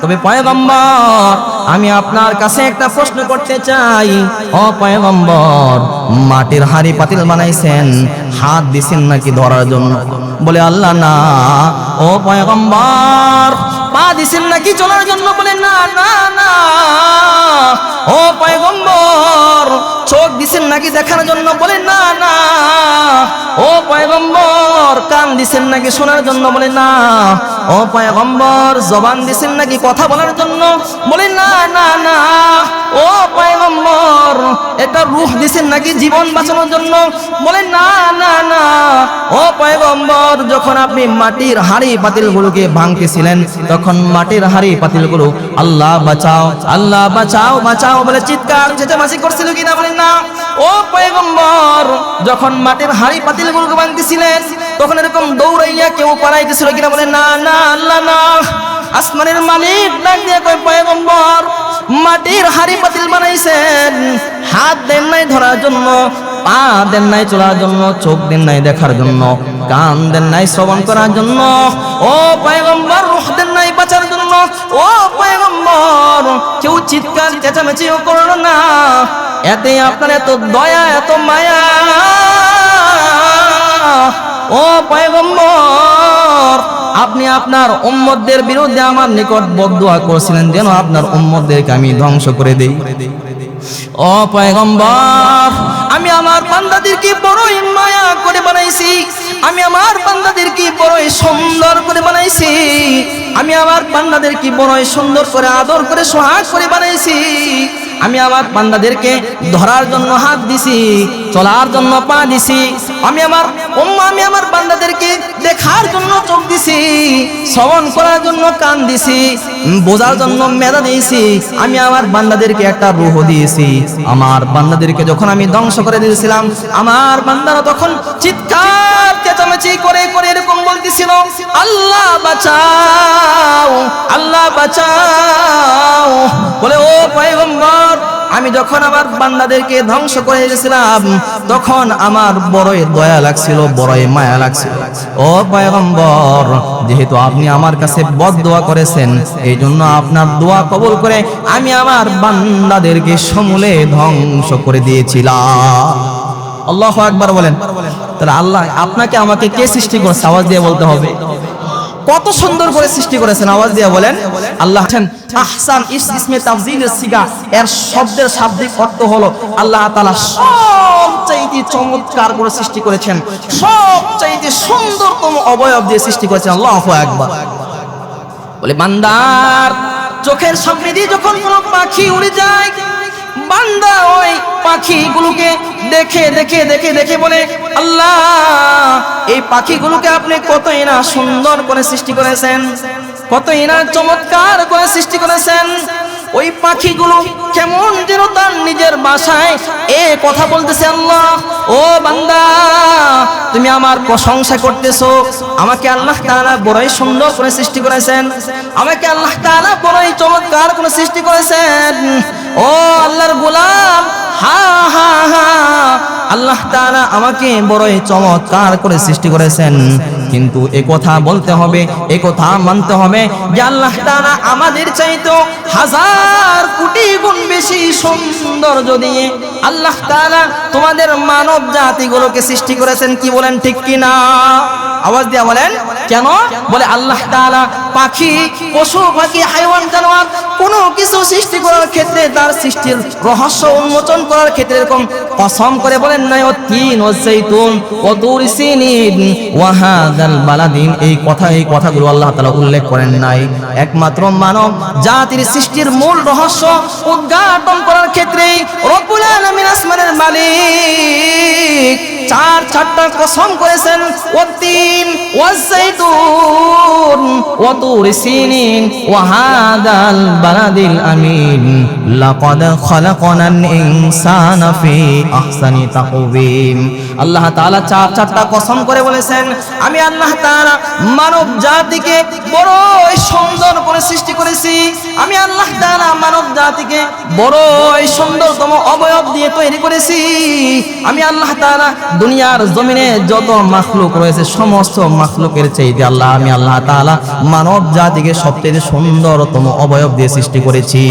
Speaker 1: তবে পয়গম্বর আমি আপনার কাছে একটা প্রশ্ন করতে চাই, ও পয়গম্বর মাটির হাড়ি পাতিল বানাইছেন হাত দিছেন নাকি ধরার জন্য? বলে আল্লাহ না। ও পয়গম্বর পা দিছেন নাকি চলার জন্য? বলে না না না। ও পয়গম্বর চোখ দিছেন নাকি দেখার জন্য? বলে না না। ও পয়গম্বর কান দিছেন নাকি শোনার জন্য? বলে না। ও পয়গম্বর জবান দিছেন নাকি কথা বলার জন্য? বলে না না না। ও পয়গম্বর এটা রূহ দিছেন নাকি জীবন বাঁচানোর জন্য? বলে না না না। ও পয়গম্বর যখন আপনি মাটির হাড়ি পাতিলগুলোকে ভাঙতেছিলেন তখন মাটির হাড়ি পাতিলগুলো আল্লাহ বাঁচাও আল্লাহ বাঁচাও বাঁচাও বলে চিৎকার চেঁচামেচি করছিল কিনা? বলে না। ও পয়গম্বর যখন মাটির হাড়ি পাতিলগুলোকে ভাঙতেছিলেন তখন এরকম দৌড়াইয়া কেউ পালাইতেছিল কিনা? বলে না না আল্লাহ না। আসমানের মালিক ডাক দিয়ে কয়, পয়গম্বর মাটির হাড়ি পাতিল বানাইছেন, হাত দেন নাই ধরার জন্য, পা দেন নাই চলার জন্য, চোখ দেন নাই দেখার জন্য, কান দেন নাই শ্রবণ করার জন্য, ও পয়গম্বর রূহ দেন নাই বাঁচার জন্য। ও পয়গম্বর কেউ চিৎকার চেঁচামেচিও করলো না। এতে আপনার এত দয়া এত মায়া। ও পয়গম্বর আপনি আপনার উম্মতদের বিরুদ্ধে আমার নিকট বদদুয়া করেছিলেন যেন আপনার উম্মতদেরকে আমি ধ্বংস করে দেই। ও পয়গম্বর আমি আমার বান্দাদেরকে বড়ই মায়া করে বানাইছি, আমি আমার বান্দাদেরকে বড়ই সুন্দর করে বানাইছি, আমি আমার বান্দাদেরকে বড়ই সুন্দর করে আদর করে সোহাগ করে বানাইছি। আমি আমার বান্দাদেরকে ধরার জন্য হাত দিছি, চলার জন্য পা দিছি, আমি আমার বান্দাদেরকে দেখার জন্য চোখ দিছি, শ্রবণ করার জন্য কান দিছি, বোঝার জন্য মেধা দিয়েছি। আমি আমার বান্দাদেরকে একটা রূহ দিয়েছি। আমার বান্দাদেরকে যখন আমি ধ্বংস করে দিয়েছিলাম আমার বান্দারা তখন চিৎকার চেঁচামেচি করে করে এরকম বলতেছিল, আল্লাহ বাঁচাও আল্লাহ বাঁচাও। বলে ও আমি যখন আমার বান্দাদেরকে ধ্বংস করে গেছিলাম তখন আমার বড়ই দয়া লাগছিল, বড়ই মায়া লাগছিল। ও পয়গম্বর, যেহেতু আপনি আমার কাছে বদদোয়া করেছেন, এই জন্য আপনার দোয়া কবুল করে আমি আমার বান্দাদেরকে সমূলে ধ্বংস করে দিয়েছিলাম। আল্লাহু আকবার বলেন। তাহলে আল্লাহ আপনাকে আমাকে কে সৃষ্টি করেছে? আওয়াজ দিয়ে বলতে হবে। কত সুন্দর করে সৃষ্টি করেছেন, আওয়াজ দিয়ে বলেন। আল্লাহ আহসান ইসমে তাফজিলের সিগা, এর শব্দের শাব্দিক অর্থ হলো আল্লাহ তাআলা সবচাইতে চমৎকার করে সৃষ্টি করেছেন, সবচাইতে সুন্দরতম অবয়ব দিয়ে সৃষ্টি করেছেন। আল্লাহু আকবার বলে। বান্দার চোখের সামনে দিয়ে যখন কোনো পাখি উড়ে যায়, বান্দা ওই পাখিগুলোকে দেখে দেখে দেখে দেখে বলে, আল্লাহ এই পাখিগুলোকে আপনি কতই না সুন্দর করে সৃষ্টি করেছেন, কতই না চমৎকার করে সৃষ্টি করেছেন। ওই পাখিগুলো কেমন যেন তার নিজের বাসায় এ কথা বলতেছে, আল্লাহ ও বান্দা তুমি আমার প্রশংসা করতেছো, আমাকে আল্লাহ তাআলা বড়ই সুন্দর করে সৃষ্টি করেছেন, আমাকে আল্লাহ তাআলা বড়ই চমৎকার করে সৃষ্টি করেছেন। ও আল্লাহর গোলাম, হা হা হা, আল্লাহ তাআলা আমাকে বড়ই চমৎকার করে সৃষ্টি করেছেন, কিন্তু এ কথা বলতে হবে, এ কথা মানতে হবে যে আল্লাহ তাআলা আমাদের চাইতো হাজার কোটি গুণ বেশি সৌন্দর্য দিয়ে আল্লাহ তাআলা তোমাদের মানব জাতিগুলোকে সৃষ্টি করেছেন। কি বলেন, ঠিক কি না? আওয়াজ দিয়ে বলেন। কেন? বলে আল্লাহ তাআলা পাখি, পশু পাখি, হাইওয়ান, জানোয়ার কোনো কিছু সৃষ্টি করার ক্ষেত্রে তার সৃষ্টির রহস্য উন্মোচন করার ক্ষেত্রে এরকম কসম করে বলেন নাই, ও তিন ও জাইতুন ও তুর সিনিন ওয়া হাযাল বালাদিন, এই কথাগুলো আল্লাহ তাআলা উল্লেখ করেন নাই। একমাত্র মানব জাতির সৃষ্টির মূল রহস্য উদ্ঘাটন করার ক্ষেত্রে রব্বুল আলামিন আসমানের মালিক চারটা কসম করেছেন, ও তিন ও জাইতুন ও তুর সিনিন ওয়া হাযাল বালাদিল আমিন লাকাদ খালাকনাল ইনসানা ফি আহসানি তাকওয়িম। আল্লাহ তাআলা চারটা কসম করে বলেছেন, আমি আল্লাহ তাআলা মানব জাতিকে বড়ই সুন্দর করে সৃষ্টি করেছি, আমি আল্লাহ তাআলা মানব জাতিকে বড়ই সুন্দরতম অবয়ব দিয়ে তৈরি করেছি, আমি আল্লাহ তাআলা দুনিয়ার জমিনে যত মাখলুক রয়েছে সমস্ত মাখলুকের চাইতে আমি আল্লাহ তাআলা মানব জাতিকে সবচেয়ে সুন্দরতম অবয়ব দিয়ে সৃষ্টি করেছি।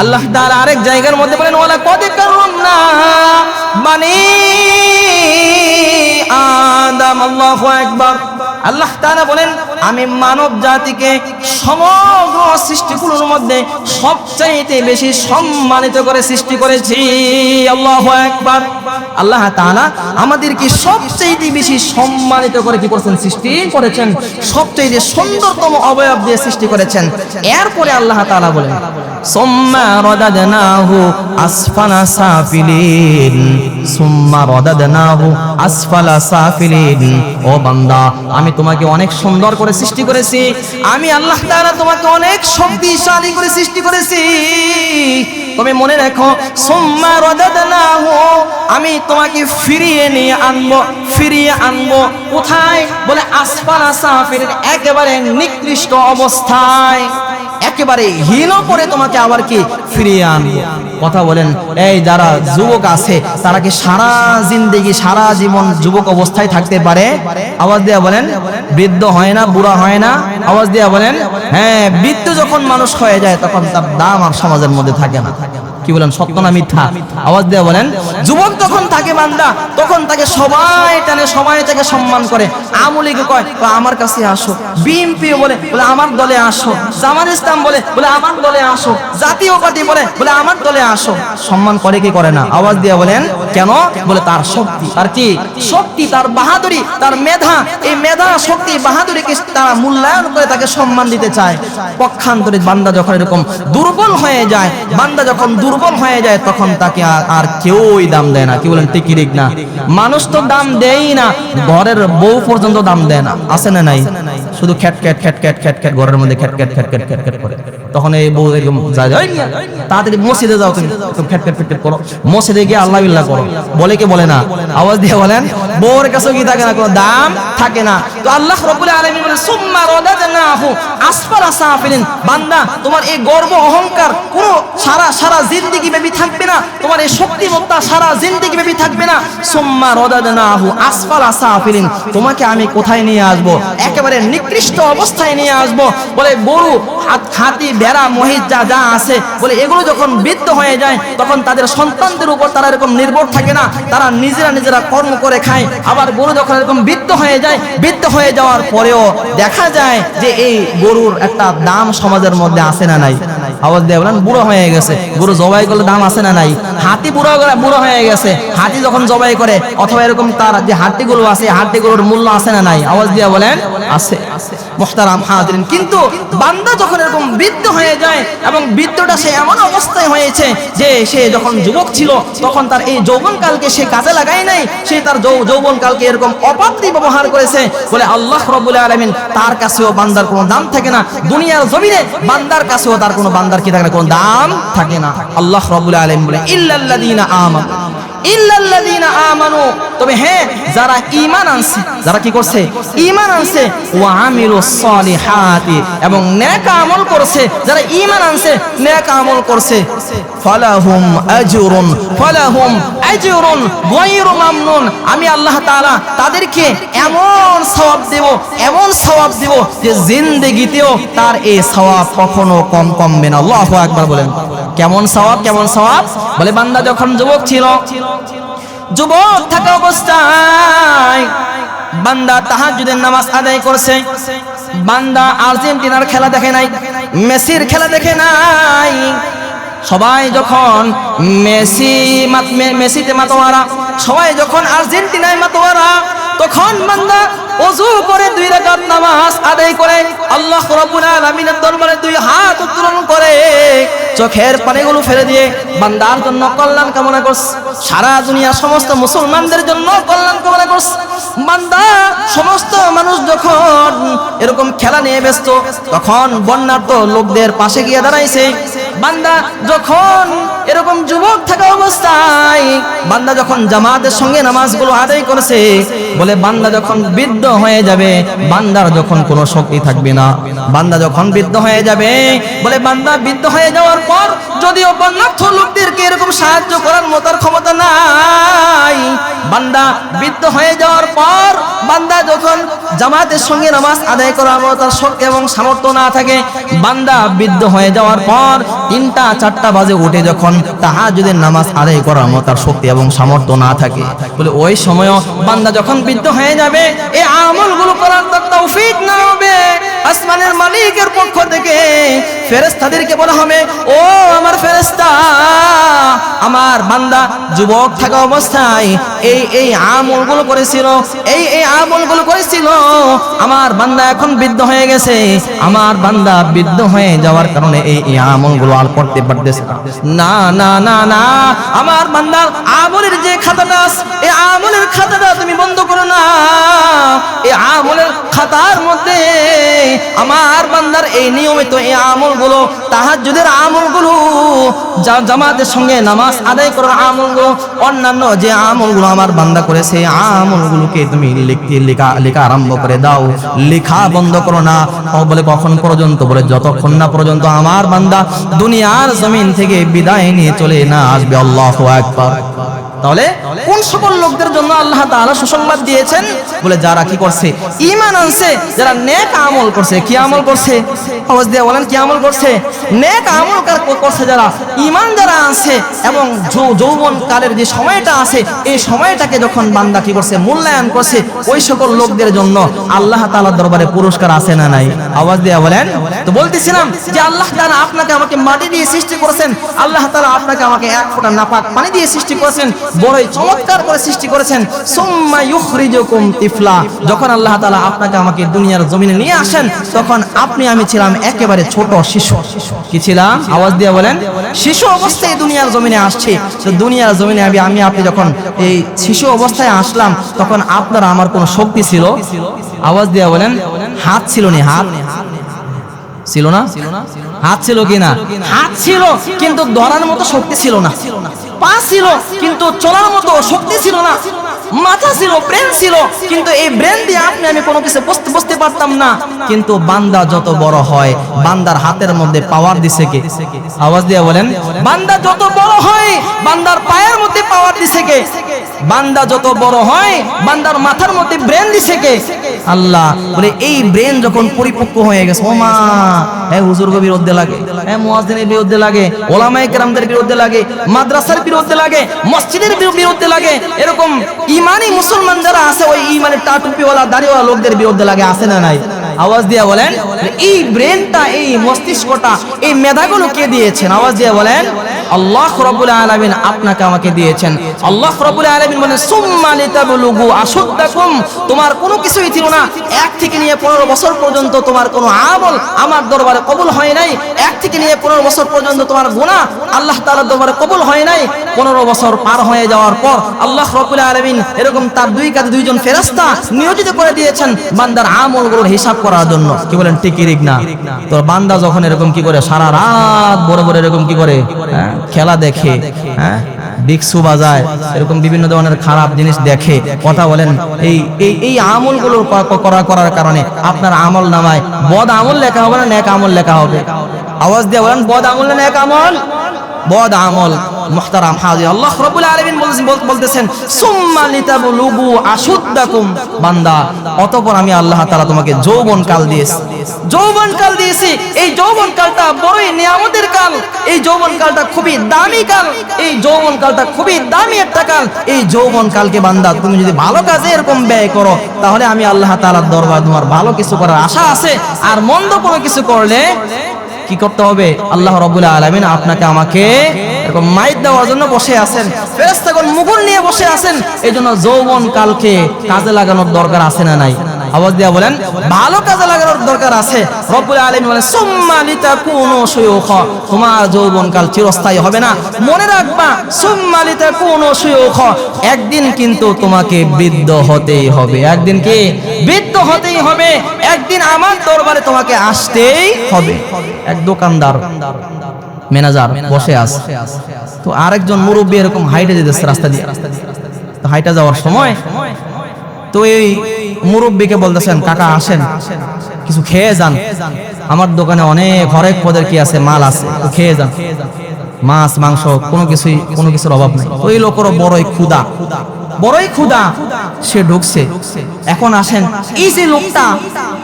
Speaker 1: আল্লাহ তাআলা আরেক জায়গার মধ্যে বলেন, ওয়ালা কদ কাররামনা বানি আদম। আল্লাহু আকবার। আল্লাহ তাআলা বলেন, আমি মানব জাতিকে সমগ্র সৃষ্টিগুলোর মধ্যে সবচাইতে বেশি সম্মানিত করে সৃষ্টি করেছি। আল্লাহু আকবার। আল্লাহ তাআলা আমাদেরকে সবচাইতে বেশি সম্মানিত করে কি করেছেন? সৃষ্টি করেছেন, সবচাইতে সুন্দরতম অবয়ব দিয়ে সৃষ্টি করেছেন। এরপরে আল্লাহ তাআলা বলেন, সুম্মা রাদাদনাহু আসফালা সাফিলিন, সুম্মা রাদাদনাহু আসফালা সাফিলিন। ও বান্দা, আমি তোমাকে অনেক সুন্দর করে সৃষ্টি করেছি, আমি আল্লাহ তাআলা তোমাকে অনেক শক্তিশালী করে সৃষ্টি করেছি। তুমি মনে রাখো, সুম্মা রাদাদনাহু, আমি তোমাকে ফিরিয়ে নিয়ে আনবো, ফিরিয়ে আনবো কোথায়? বলে আসফালা সাফিলিন, একেবারে নিকৃষ্ট অবস্থায়, একেবারে হীন করে তোমাকে আবার কি ফিরিয়ে আনবো। কথা বলেন, এই যারা যুবক আছে তারা কি সারা জিন্দেগি সারা জীবন যুবক অবস্থায় থাকতে পারে? আওয়াজ দিয়া বলেন। বৃদ্ধ হয় না, বুড়া হয় না? আওয়াজ দিয়া বলেন। হ্যাঁ, বৃদ্ধ যখন মানুষ হয়ে যায় তখন তার দাম আর সমাজের মধ্যে থাকে না। কি বলেন, সত্য না মিথ্যা? আওয়াজ দিয়া বলেন। যুবক যখন থাকে বান্দা, তখন তাকে সবাই টানে, সবাই তাকে সম্মান করে। আমলিকে কয় আমার কাছে আসো, বিএনপি বলে আমার দলে আসো, জামাত ইসলাম বলে আমার দলে আসো, জাতীয় পার্টি বলে আমার দলে আসো। সম্মান করে কি করে না? আওয়াজ দিয়ে বলেন। কেন? বলে তার শক্তি, তার কি শক্তি, তার বাহাদুরি, তার মেধা, এই মেধা শক্তি বাহাদুরিকে তারা মূল্যায়ন করে তাকে সম্মান দিতে চায়। পক্ষান্তরে বান্দা যখন এরকম দুর্বল হয়ে যায়, বান্দা যখন দুর্বল হয়ে যায় তখন তাকে আর কেউই দাম দেয় না। কি বলেন, ঠিক কি ঠিক না? মানুষ তো দাম দেয়ই না, ঘরের বউ পর্যন্ত দাম দেয় না। আছে না নাই? শুধু খ্যাট খ্যাট খ্যাট খ্যাট খ্যাট খ্যাট ঘরের মধ্যে খ্যাট খ্যাট খ্যাট খ্যাট খ্যাট খ্যাট করে। তখন এই বউ এরকম যায়, তাড়াতাড়ি মসজিদে যাও, তুমি খ্যাট খ্যাট খ্যাট করো, মসজিদে গিয়ে আল্লাহ বিল্লাহ করো। বলে কি বলে না? আওয়াজ দিয়ে বলেন। বউর কাছে কি থাকে না? কোনো দাম থাকে না। তো আল্লাহ রাব্বুল আলামিন বলেন, সুম্মা রাদাদনাহু আসফালা সাফিলিন। বান্দা, তোমার এই গর্ব অহংকার কোনো সারা জিন্দেগি ব্যাপী থাকবে না, তোমার এই শক্তিমত্তা সারা জিন্দেগি ব্যাপী থাকবে না। সুম্মা রাদাদনাহু আসফালা সাফিলিন, তোমাকে আমি কোথায় নিয়ে আসব? একেবারে নিকৃষ্ট অবস্থায় নিয়ে আসব। বলে গরু, হাতি, ভেড়া, মহিষ যা আছে, বলে এগুলো যখন বৃদ্ধ হয়ে যায় তখন তাদের সন্তানদের উপর তারা এরকম নির্ভর থাকে না, তারা নিজেরা কর্ম করে খায়। আবার গরু যখন এরকম বৃদ্ধ হয়ে যায়, বৃদ্ধ হয়ে যাওয়ার পরেও দেখা যায় যে এই গরুর একটা দাম সমাজের মধ্যে আছে না নাই? আওয়াজ দিয়ে বলেন, বুড়ো হয়ে গেছে। গরু জবাই করলে দাম আছে না নাই? হাতি বুড়ো হয়ে গেছে, হাতি যখন জবাই করে অথবা এরকম তার যে হাড্ডিগুলো আছে, হাড্ডিগুলোর মূল্য আছে না নাই? আওয়াজ দিয়ে বলেন, আছে। মুহতারাম হাজিরিন, কিন্তু বান্দা যখন এরকম বৃদ্ধ হয়ে যায় এবং বৃদ্ধটা সে এমন অবস্থায় হয়েছে যে সে যখন যুবক ছিল তখন তার এই যৌবনকালকে সে কাজে লাগায় নাই, সে তার যৌবনকালকে এরকম অপাত্রে ব্যবহার করেছে। বলে আল্লাহ রাব্বুল আলামিন তার কাছেও বান্দার কোনো দাম থাকে না, দুনিয়ার জমিনে বান্দার কাছেও তার কোনো বান্দার কি থাকে না, কোনো দাম থাকে না। আল্লাহ রাব্বুল আলামিন বলে ইল্লাল্লাযীনা আমানু, তবে হ্যাঁ যারা ঈমান আনছে, যারা কি করছে? ঈমান আনছে। ওয়া আমিলুস সলিহাতি, এবং নেক আমল করছে। যারা ঈমান আনছে, নেক আমল করছে, ফালাহুম আজরুন গায়রু মামনুন, আমি আল্লাহ তাআলা তাদেরকে এমন সওয়াব দেব যে জিন্দেগিতেও তার এই সওয়াব কখনো কমবে না। আল্লাহু আকবার বলেন। কেমন সওয়াব? বলে বান্দা যখন যুবক ছিল, যুবক থাকা অবস্থায় বান্দা তাহাজ্জুদের নামাজ আদায় করছে, বান্দা আর্জেন্টিনার খেলা দেখে নাই, মেসির খেলা দেখে নাই। সবাই যখন মেসিতে মাতোয়ারা, সবাই যখন আর্জেন্টিনায় মাতোয়ারা, তখন বান্দা ওযু করে 2 রাকাত নামাজ আদায় করে আল্লাহ রাব্বুল আলামিনের দরবারে 2 হাত উত্তোলন করে চোখের পানিগুলো ফেলে দিয়ে বান্দার জন্য কল্যাণ কামনা করছে, সারা দুনিয়ার সমস্ত মুসলমানদের জন্য কল্যাণ কামনা করছে। বান্দা সমস্ত মানুষ যখন এরকম খেলা নিয়ে ব্যস্ত, তখন বন্যার্ত লোকদের পাশে গিয়ে দাঁড়াইছে। বান্দা যখন এরকম যুবক থাকা অবস্থায় বান্দা যখন জামাতের সঙ্গে নামাজগুলো আদায় করেছে, বলে বান্দা যখন বৃদ্ধ হয়ে যাবে, বান্দার যখন কোনো শক্তি থাকবে না, বান্দা যখন বৃদ্ধ হয়ে যাবে, বলে বান্দা বৃদ্ধ হয়ে যাওয়ার পর যদিও বন্যার্থ লোকদেরকে এরকম সাহায্য করার মতো ক্ষমতা নাই, বান্দা বৃদ্ধ হয়ে যাওয়ার পর বান্দা যখন জামাতের সঙ্গে নামাজ আদায় করার মতো শক্তি এবং সামর্থ্য না থাকে, বান্দা বৃদ্ধ হয়ে যাওয়ার পর 3টা-4টা বাজে উঠে যখন তাহাজ্জুদের নামাজ আদায় করার মতো শক্তি এবং সামর্থ্য না থাকে, বলে ওই সময়ও বান্দা যখন বৃদ্ধ হয়ে যাবে, এই আমলগুলো করার তৌফিক না হবে, আসমানের মালিকের পক্ষ থেকে ফেরেশতাদেরকে বলা হবে, ও আমার ফেরেশতা, আমার বান্দা যুবক থাকা অবস্থায় এই আমলগুলো করেছিল, এই আমলগুলো করেছিল, আমার বান্দা এখন বৃদ্ধ হয়ে গেছে, আমার বান্দা বৃদ্ধ হয়ে যাওয়ার কারণে এই আমলগুলো আর করতে পারতেছে না। না, আমার বান্দার আমলের যে খাতাটা আছে, এই আমলের খাতাটা তুমি বন্ধ করো না। এই আমলের খাতার মধ্যে আমার বান্দার এই নিয়মিত এই আমলগুলো, তাহাজ্জুদের আমলগুলো, জামাতের সঙ্গে নামাজ আদায় করার আমলগুলো, অন্যান্য যে আমলগুলো আমার বান্দা করেছে, আমলগুলোকে তুমি লেখা আরম্ভ করে দাও, লেখা বন্ধ করো না। বলে কখন পর্যন্ত? বলে যতক্ষণ না পর্যন্ত আমার বান্দা দুনিয়ার জমিন থেকে বিদায় নিয়ে চলে না আসবে। আল্লাহু আকবার। তাহলে কোন সকল লোকদের জন্য আল্লাহ তাআলা সুসংবাদ দিয়েছেন? বলে যারা কি করছে? ঈমান আনছে, যারা নেক আমল করছে। কি আমল করছে? আওয়াজ দিয়ে বলেন, কি আমল করছে? নেক আমল করছে যারা, ঈমান যারা আনছে, এবং যৌবন কালের যে সময়টা আছে, এই সময়টাকে যখন বান্দা কি করছে? মূল্যায়ন করছে, ওই সকল লোকদের জন্য আল্লাহ তাআলার দরবারে পুরস্কার আছে না নাই? আওয়াজ দিয়ে বলেন। তো বলতেছিলাম যে আল্লাহ তাআলা আপনাকে আমাকে মাটি দিয়ে সৃষ্টি করেছেন, আল্লাহ তাআলা আপনাকে আমাকে 1 ফোঁটা নাপাক পানি দিয়ে সৃষ্টি করেছেন, বড়ই চমৎকার করে সৃষ্টি করেছেন। সুম্মা ইউখরিজুকুম তিফলা, যখন আল্লাহ তাআলা আপনাকে আমাকে দুনিয়ার জমিনে নিয়ে আসেন, তখন আমি ছিলাম একেবারে ছোট শিশু। কি ছিলাম? আওয়াজ দিয়ে বলেন। শিশু অবস্থায় দুনিয়ার জমিনে আসছে। তো দুনিয়ার জমিনে আপনি যখন এই শিশু অবস্থায় আসলাম, তখন আপনার আমার কোনো শক্তি ছিল? আওয়াজ দিয়ে বলেন। হাত ছিল না? হাত ছিল না? হাত ছিল কিনা? হাত ছিল, কিন্তু ধরার মতো শক্তি ছিল না। পা ছিল, কিন্তু চলার মতো শক্তি ছিল না। মাথা ছিল, ব্রেন ছিল, কিন্তু এই ব্রেন দিয়ে আপনি আমি কোনো কিছু বুঝতে পারতাম না। কিন্তু বান্দা যত বড় হয়, বান্দার হাতের মধ্যে পাওয়ার দিছে কে? আওয়াজ দিয়ে বলেন, বান্দা যত বড় হয় বান্দার পায়ের মধ্যে পাওয়ার দিছে কে? বান্দা যত বড় হয় বান্দার মাথার মধ্যে ব্রেন দিছে কে? আল্লাহ। বলে এই ব্রেন যখন পরিপক্ক হয়ে গেছে, ওমা হুজুরকে বিরুদ্ধে লাগে, মুয়াজ্জিনের বিরুদ্ধে লাগে, ওলামায়ে কেরামদের বিরুদ্ধে লাগে, মাদ্রাসার বিরুদ্ধে লাগে, মসজিদের বিরুদ্ধে লাগে, এরকম ইমানি মুসলমান যারা আছে ওই ইমানের টাটুপিওয়ালা দাড়িওয়ালা লোকদের বিরুদ্ধে লাগে, আছে না নাই? আওয়াজ দিয়ে বলেন, এই ব্রেনটা, এই মস্তিষ্কটা, এই মেধাগুলো কে দিয়েছেন? আওয়াজ দিয়ে বলেন, আল্লাহ রাব্বুল আলামিন আপনাকে আমাকে দিয়েছেন। আল্লাহ রাব্বুল আলামিন বলেন, সুম্মা লিতাবলুগু আশুদ্দাকুম, তোমার কোনো কিছুই ছিল না, 1 থেকে নিয়ে 15 বছর পর্যন্ত তোমার কোনো আমল আমার দরবারে কবুল হয় নাই। 1 থেকে নিয়ে 15 বছর পর্যন্ত তোমার গুনাহ আল্লাহ তাআলার দরবারে কবুল হয় নাই। 15 বছর পার হয়ে যাওয়ার পর আল্লাহ রাব্বুল আলামিন এরকম তার 2 কাঁধে 2 জন ফেরেশতা নিয়োজিত করে দিয়েছেন বান্দার আমলগুলোর হিসাব করার জন্য। কি বলেন, ঠিক কি ঠিক না? তো বান্দা যখন এরকম কি করে সারা রাত বড় বড় এরকম কি করে খেলা দেখে, বিক্সু বাজায়, এরকম বিভিন্ন ধরনের খারাপ জিনিস দেখে, কথা বলেন, এই আমলগুলো করার কারণে আপনার আমল নামায় বদ আমল লেখা হবে না নেক আমল লেখা হবে? আওয়াজ দিয়ে বলেন, বদ আমল না নেক আমল? বদ আমল। মুহতারাম হাজির, আল্লাহ রাব্বুল আলামিন বলতেছেন, সুম্মা লিতাবলুগু আশুদ্দাকুম, বান্দা অতঃপর আমি আল্লাহ তাআলা তোমাকে যৌবনকাল দিয়েছি। যৌবনকাল দিয়েছি, এই যৌবনকালটা বড়ই নিয়ামতের কাল, এই যৌবনকালটা খুবই দামি কাল, এই যৌবনকালটা খুবই দামি একটা কাল। এই যৌবনকালকে বান্দা তুমি যদি ভালো কাজে এরকম ব্যয় করো, তাহলে আমি আল্লাহ তাআলার দরবারে তোমার ভালো কিছু করার আশা আছে। আর মন্দ কোনো কিছু করলে কি করতে হবে? আল্লাহ রাব্বুল আলামিন আপনাকে আমাকে এরকম মাইট দেওয়ার জন্য বসে আছেন, ফেরেশতাগণ মুগুর নিয়ে বসে আছেন। এইজন্য যৌবন কালকে কাজে লাগানোর দরকার আছে না নাই? আওয়াজ দিয়া বলেন, ভালো কাজে লাগানোর দরকার আছে। রব্বুল আলামিন বলেন, সুম্মা লিতাকুনু শুয়ুখা, তোমার যৌবনকাল চিরস্থায়ী হবে না। মনে রাখবা, সুম্মা লিতাকুনু শুয়ুখা, একদিন কিন্তু তোমাকে বৃদ্ধ হতেই হবে। একদিন কি বৃদ্ধ হতেই হবে? একদিন আমার দরবারে তোমাকে আসতেই হবে। এক দোকানদার ম্যানেজার বসে আছে, তো আরেকজন মুরব্বী এরকম হাইটে যেতেছে রাস্তা দিয়ে। তো হাইটে যাওয়ার সময় তো এই মুরব্বীকে বলতেছেন, কাকা আসেন, কিছু খেয়ে যান, আমার দোকানে অনেক হরেক পদের কি আছে, মাল আছে, খেয়ে যান, মাছ মাংস কোনো কিছুর অভাব নেই। ওই লোকেরও বড়ই ক্ষুধা, সে ঢুকছে। এখন আসেন, এই যে লোকটা,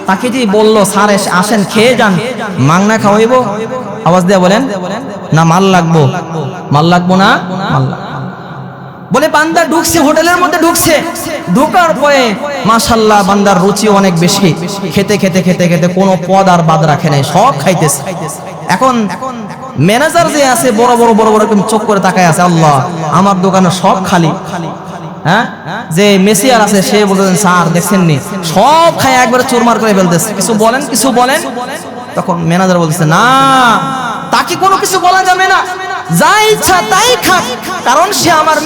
Speaker 1: তাকে যে বললো স্যার আসেন খেয়ে যান, মাংনা খাওয়াইব? আওয়াজ দিয়ে বলেন, না মাল লাগবো না মাল বলে বান্দা ঢুকছে, হোটেলের মধ্যে ঢুকছে। ঢোকার পরে মাশাআল্লাহ বান্দার রুচি অনেক বেশি, খেতে খেতে খেতে খেতে কোনো পদ আর বাদ রাখে নাই, সব খাইতেছে। এখন ম্যানেজার যে আছে বড় বড় এরকম চোখ করে তাকায় আছে, আল্লাহ আমার দোকানে সব খালি। যে মেসিয়ার আছে সে বলতেছেন, স্যার দেখছেন নি সব খায় একবারে চুরমার করে ফেলতেছে, কিছু বলেন। তখন ম্যানেজার বলতেছে, না তাকে কোনো কিছু বলা যাবে না, যা ইচ্ছা তাই খাক, কারণ সে আমার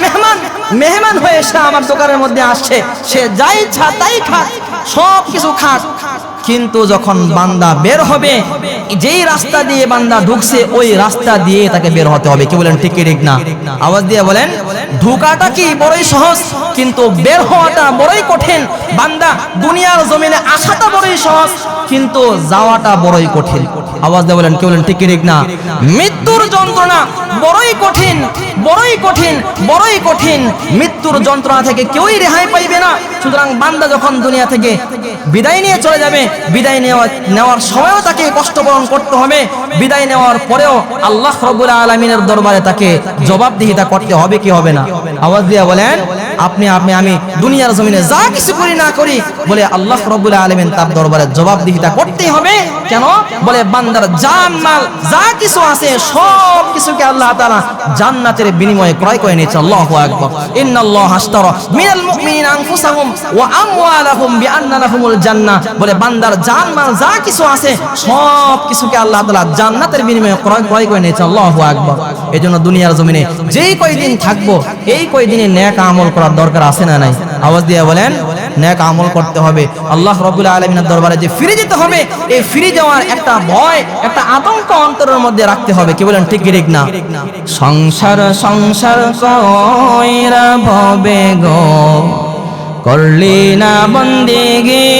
Speaker 1: মেহমান হয়ে সে আমার দোকানের মধ্যে আসছে, সে যা ইচ্ছা তাই খাক, সব কিছু খাক। কিন্তু যখন বান্দা বের হবে, যেই রাস্তা দিয়ে বান্দা ঢুকছে ওই রাস্তা দিয়ে তাকে বের হতে হবে। কি বলেন, ঠিক কি ঠিক না? আওয়াজ দিয়ে বলেন, ঢোকাটা কি বড়ই সহজ, কিন্তু বের হওয়াটা বড়ই কঠিন। বান্দা দুনিয়ার জমিনে আসাটা বড়ই সহজ, কিন্তু যাওয়াটা বড়ই কঠিন। আওয়াজ দিয়ে বলেন, কি বলেন, ঠিক কি ঠিক না? মৃত্যুর যন্ত্রণা বড়ই কঠিন। মৃত্যুর যন্ত্রণা থেকে কেউই রেহাই পাইবে না। সুতরাং বান্দা যখন দুনিয়া থেকে বিদায় নিয়ে চলে যাবে, বিদায় নেওয়ার সময়ও তাকে কষ্ট বরণ করতে হবে। বিদায় নেওয়ার পরেও আল্লাহ রাব্বুল আলামিনের দরবারে তাকে জবাবদিহিতা করতে হবে কি হবে না? আওয়াজ দিয়ে বলেন, আমি দুনিয়ার জমিনে যা কিছু করি না করি, বলে আল্লাহ রাব্বুল আলামিন তার দরবারে জবাবদিহিতা করতেই হবে। কেন? বলে বান্দার জান মাল যা কিছু আছে সব কিছুকে আল্লাহ তাআলা জান্নাতের বিনিময়ে ক্রয় করে নিয়েছে। আল্লাহু আকবার। ইন্নাল্লাহা আশতারা মিনাল মুমিনিনা আনফুসাহুম ওয়া আমওয়ালাহুম বিআন্না লাহুমুল জান্নাহ, বলে বান্দার জান মাল যা কিছু আছে সব কিছুকে আল্লাহ তাআলা জান্নাতের বিনিময়ে ক্রয় করে নিয়েছে। আল্লাহু আকবার। এজন্য দুনিয়ার জমিনে যেই কয়দিন থাকবো এই কয়দিনে নেক আমল করার দরকার আছে না নাই? আওয়াজ দিয়ে বলেন, নেক আমল করতে হবে। আল্লাহ রাব্বুল আলামিনের দরবারে যে ফিরে যেতে হবে, এই ফিরে যাওয়ার একটা ভয়, একটা আতঙ্ক অন্তরের মধ্যে রাখতে হবে। কি বলেন, ঠিক কি ঠিক না? সংসার কইরা ভবে গো করলি না বন্দেগি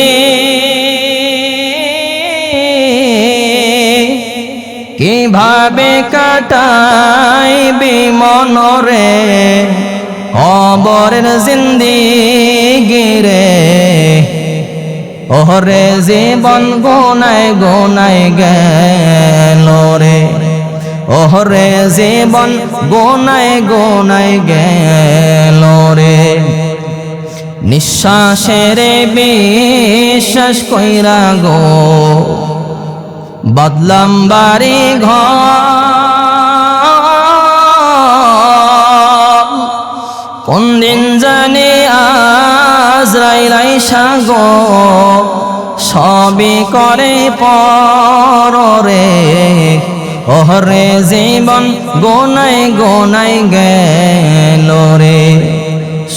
Speaker 1: কিভাবে কাটাইবি মনরে কবরের জিন্দেগি রে ওহরে জীবন গোনায় গোনায় গেল রে ওহরে জীবন গোনায় গোনায় গেল রে নিঃশ্বাসের বিশ্বাস কইরা গো বদলাম বাড়ি ঘর কোন দিন জানি আজরাইল আইসা গো সবই করে পরে ওহরে জীবন গোনায় গোনায় গেল রে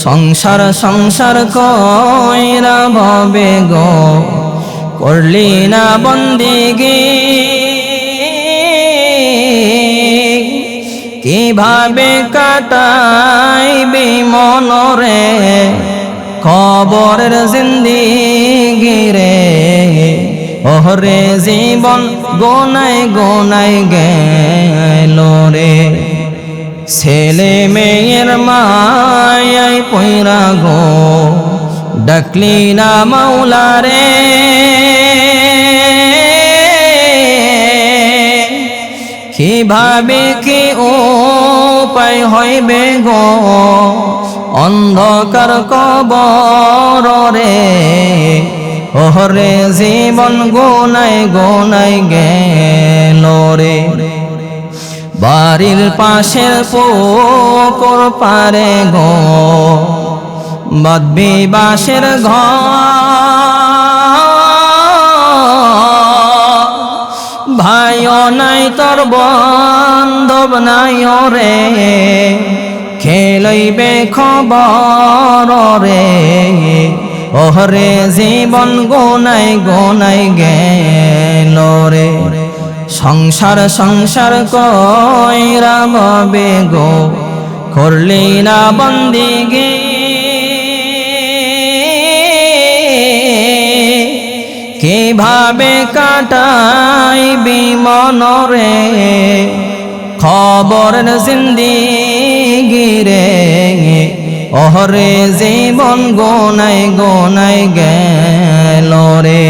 Speaker 1: সংসার সংসার কইরা ভবে গো করলি না বন্দেগি কিভাবে কাটাইবি মনরে কবরের জিন্দেগি রে ওহরে জীবন গোনায় গোনায় গেল রে ছেলে মেয়ের মায়ায় পয়রা গো ডাকলি না মাওলা রে কিভাবে কি উপায় হইবে গো অন্ধকার কবর রে ওহরে জীবন গোনায় গোনায় গেল রে বাড়ির পাশের পুকুর পারে গো বাঁধবি বাঁশের ঘর ভাইও নাই তোর বান্ধব নাই রে খেলইবে খবর রে ওহরে জীবন গোনায় গোনায় গেল রে সংসার সংসার কইরা ভবে গো করলি না বন্দেগি কিভাবে কাটাইবি মনরে খবরের জিন্দেগি রে ওহরে জীবন গোনায় গোনায় গেল রে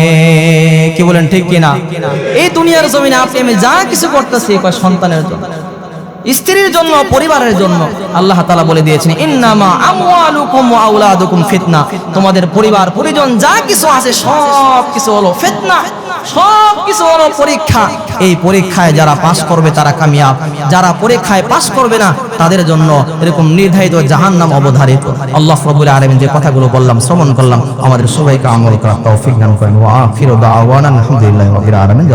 Speaker 1: কি বলেন ঠিক কিনা এই দুনিয়ার জমিনে আপনি আমি যা কিছু করতেছি সন্তানের জন্য স্ত্রীর জন্য পরিবারের জন্য আল্লাহ তাআলা বলে দিয়েছেন ইন্নামা আমওয়ালুকুম ওয়া আওলাদুকুম ফিতনা তোমাদের পরিবার পরিজন যা কিছু আছে সব কিছু হলো ফিতনা সব কিছু হলো পরীক্ষা এই পরীক্ষায় যারা পাস করবে তারা কামিয়াব যারা পরীক্ষায় পাস করবে না তাদের জন্য এরকম নির্ধারিত জাহান্নাম অবধারিত আল্লাহ রাব্বুল আলামিন যে কথাগুলো বললাম শ্রবণ করলাম আমাদের সবাইকে আমল করার তৌফিক দান করেন ওয়া আখিরু দাওয়ানা আলহামদুলিল্লাহি রাব্বিল আলামিন।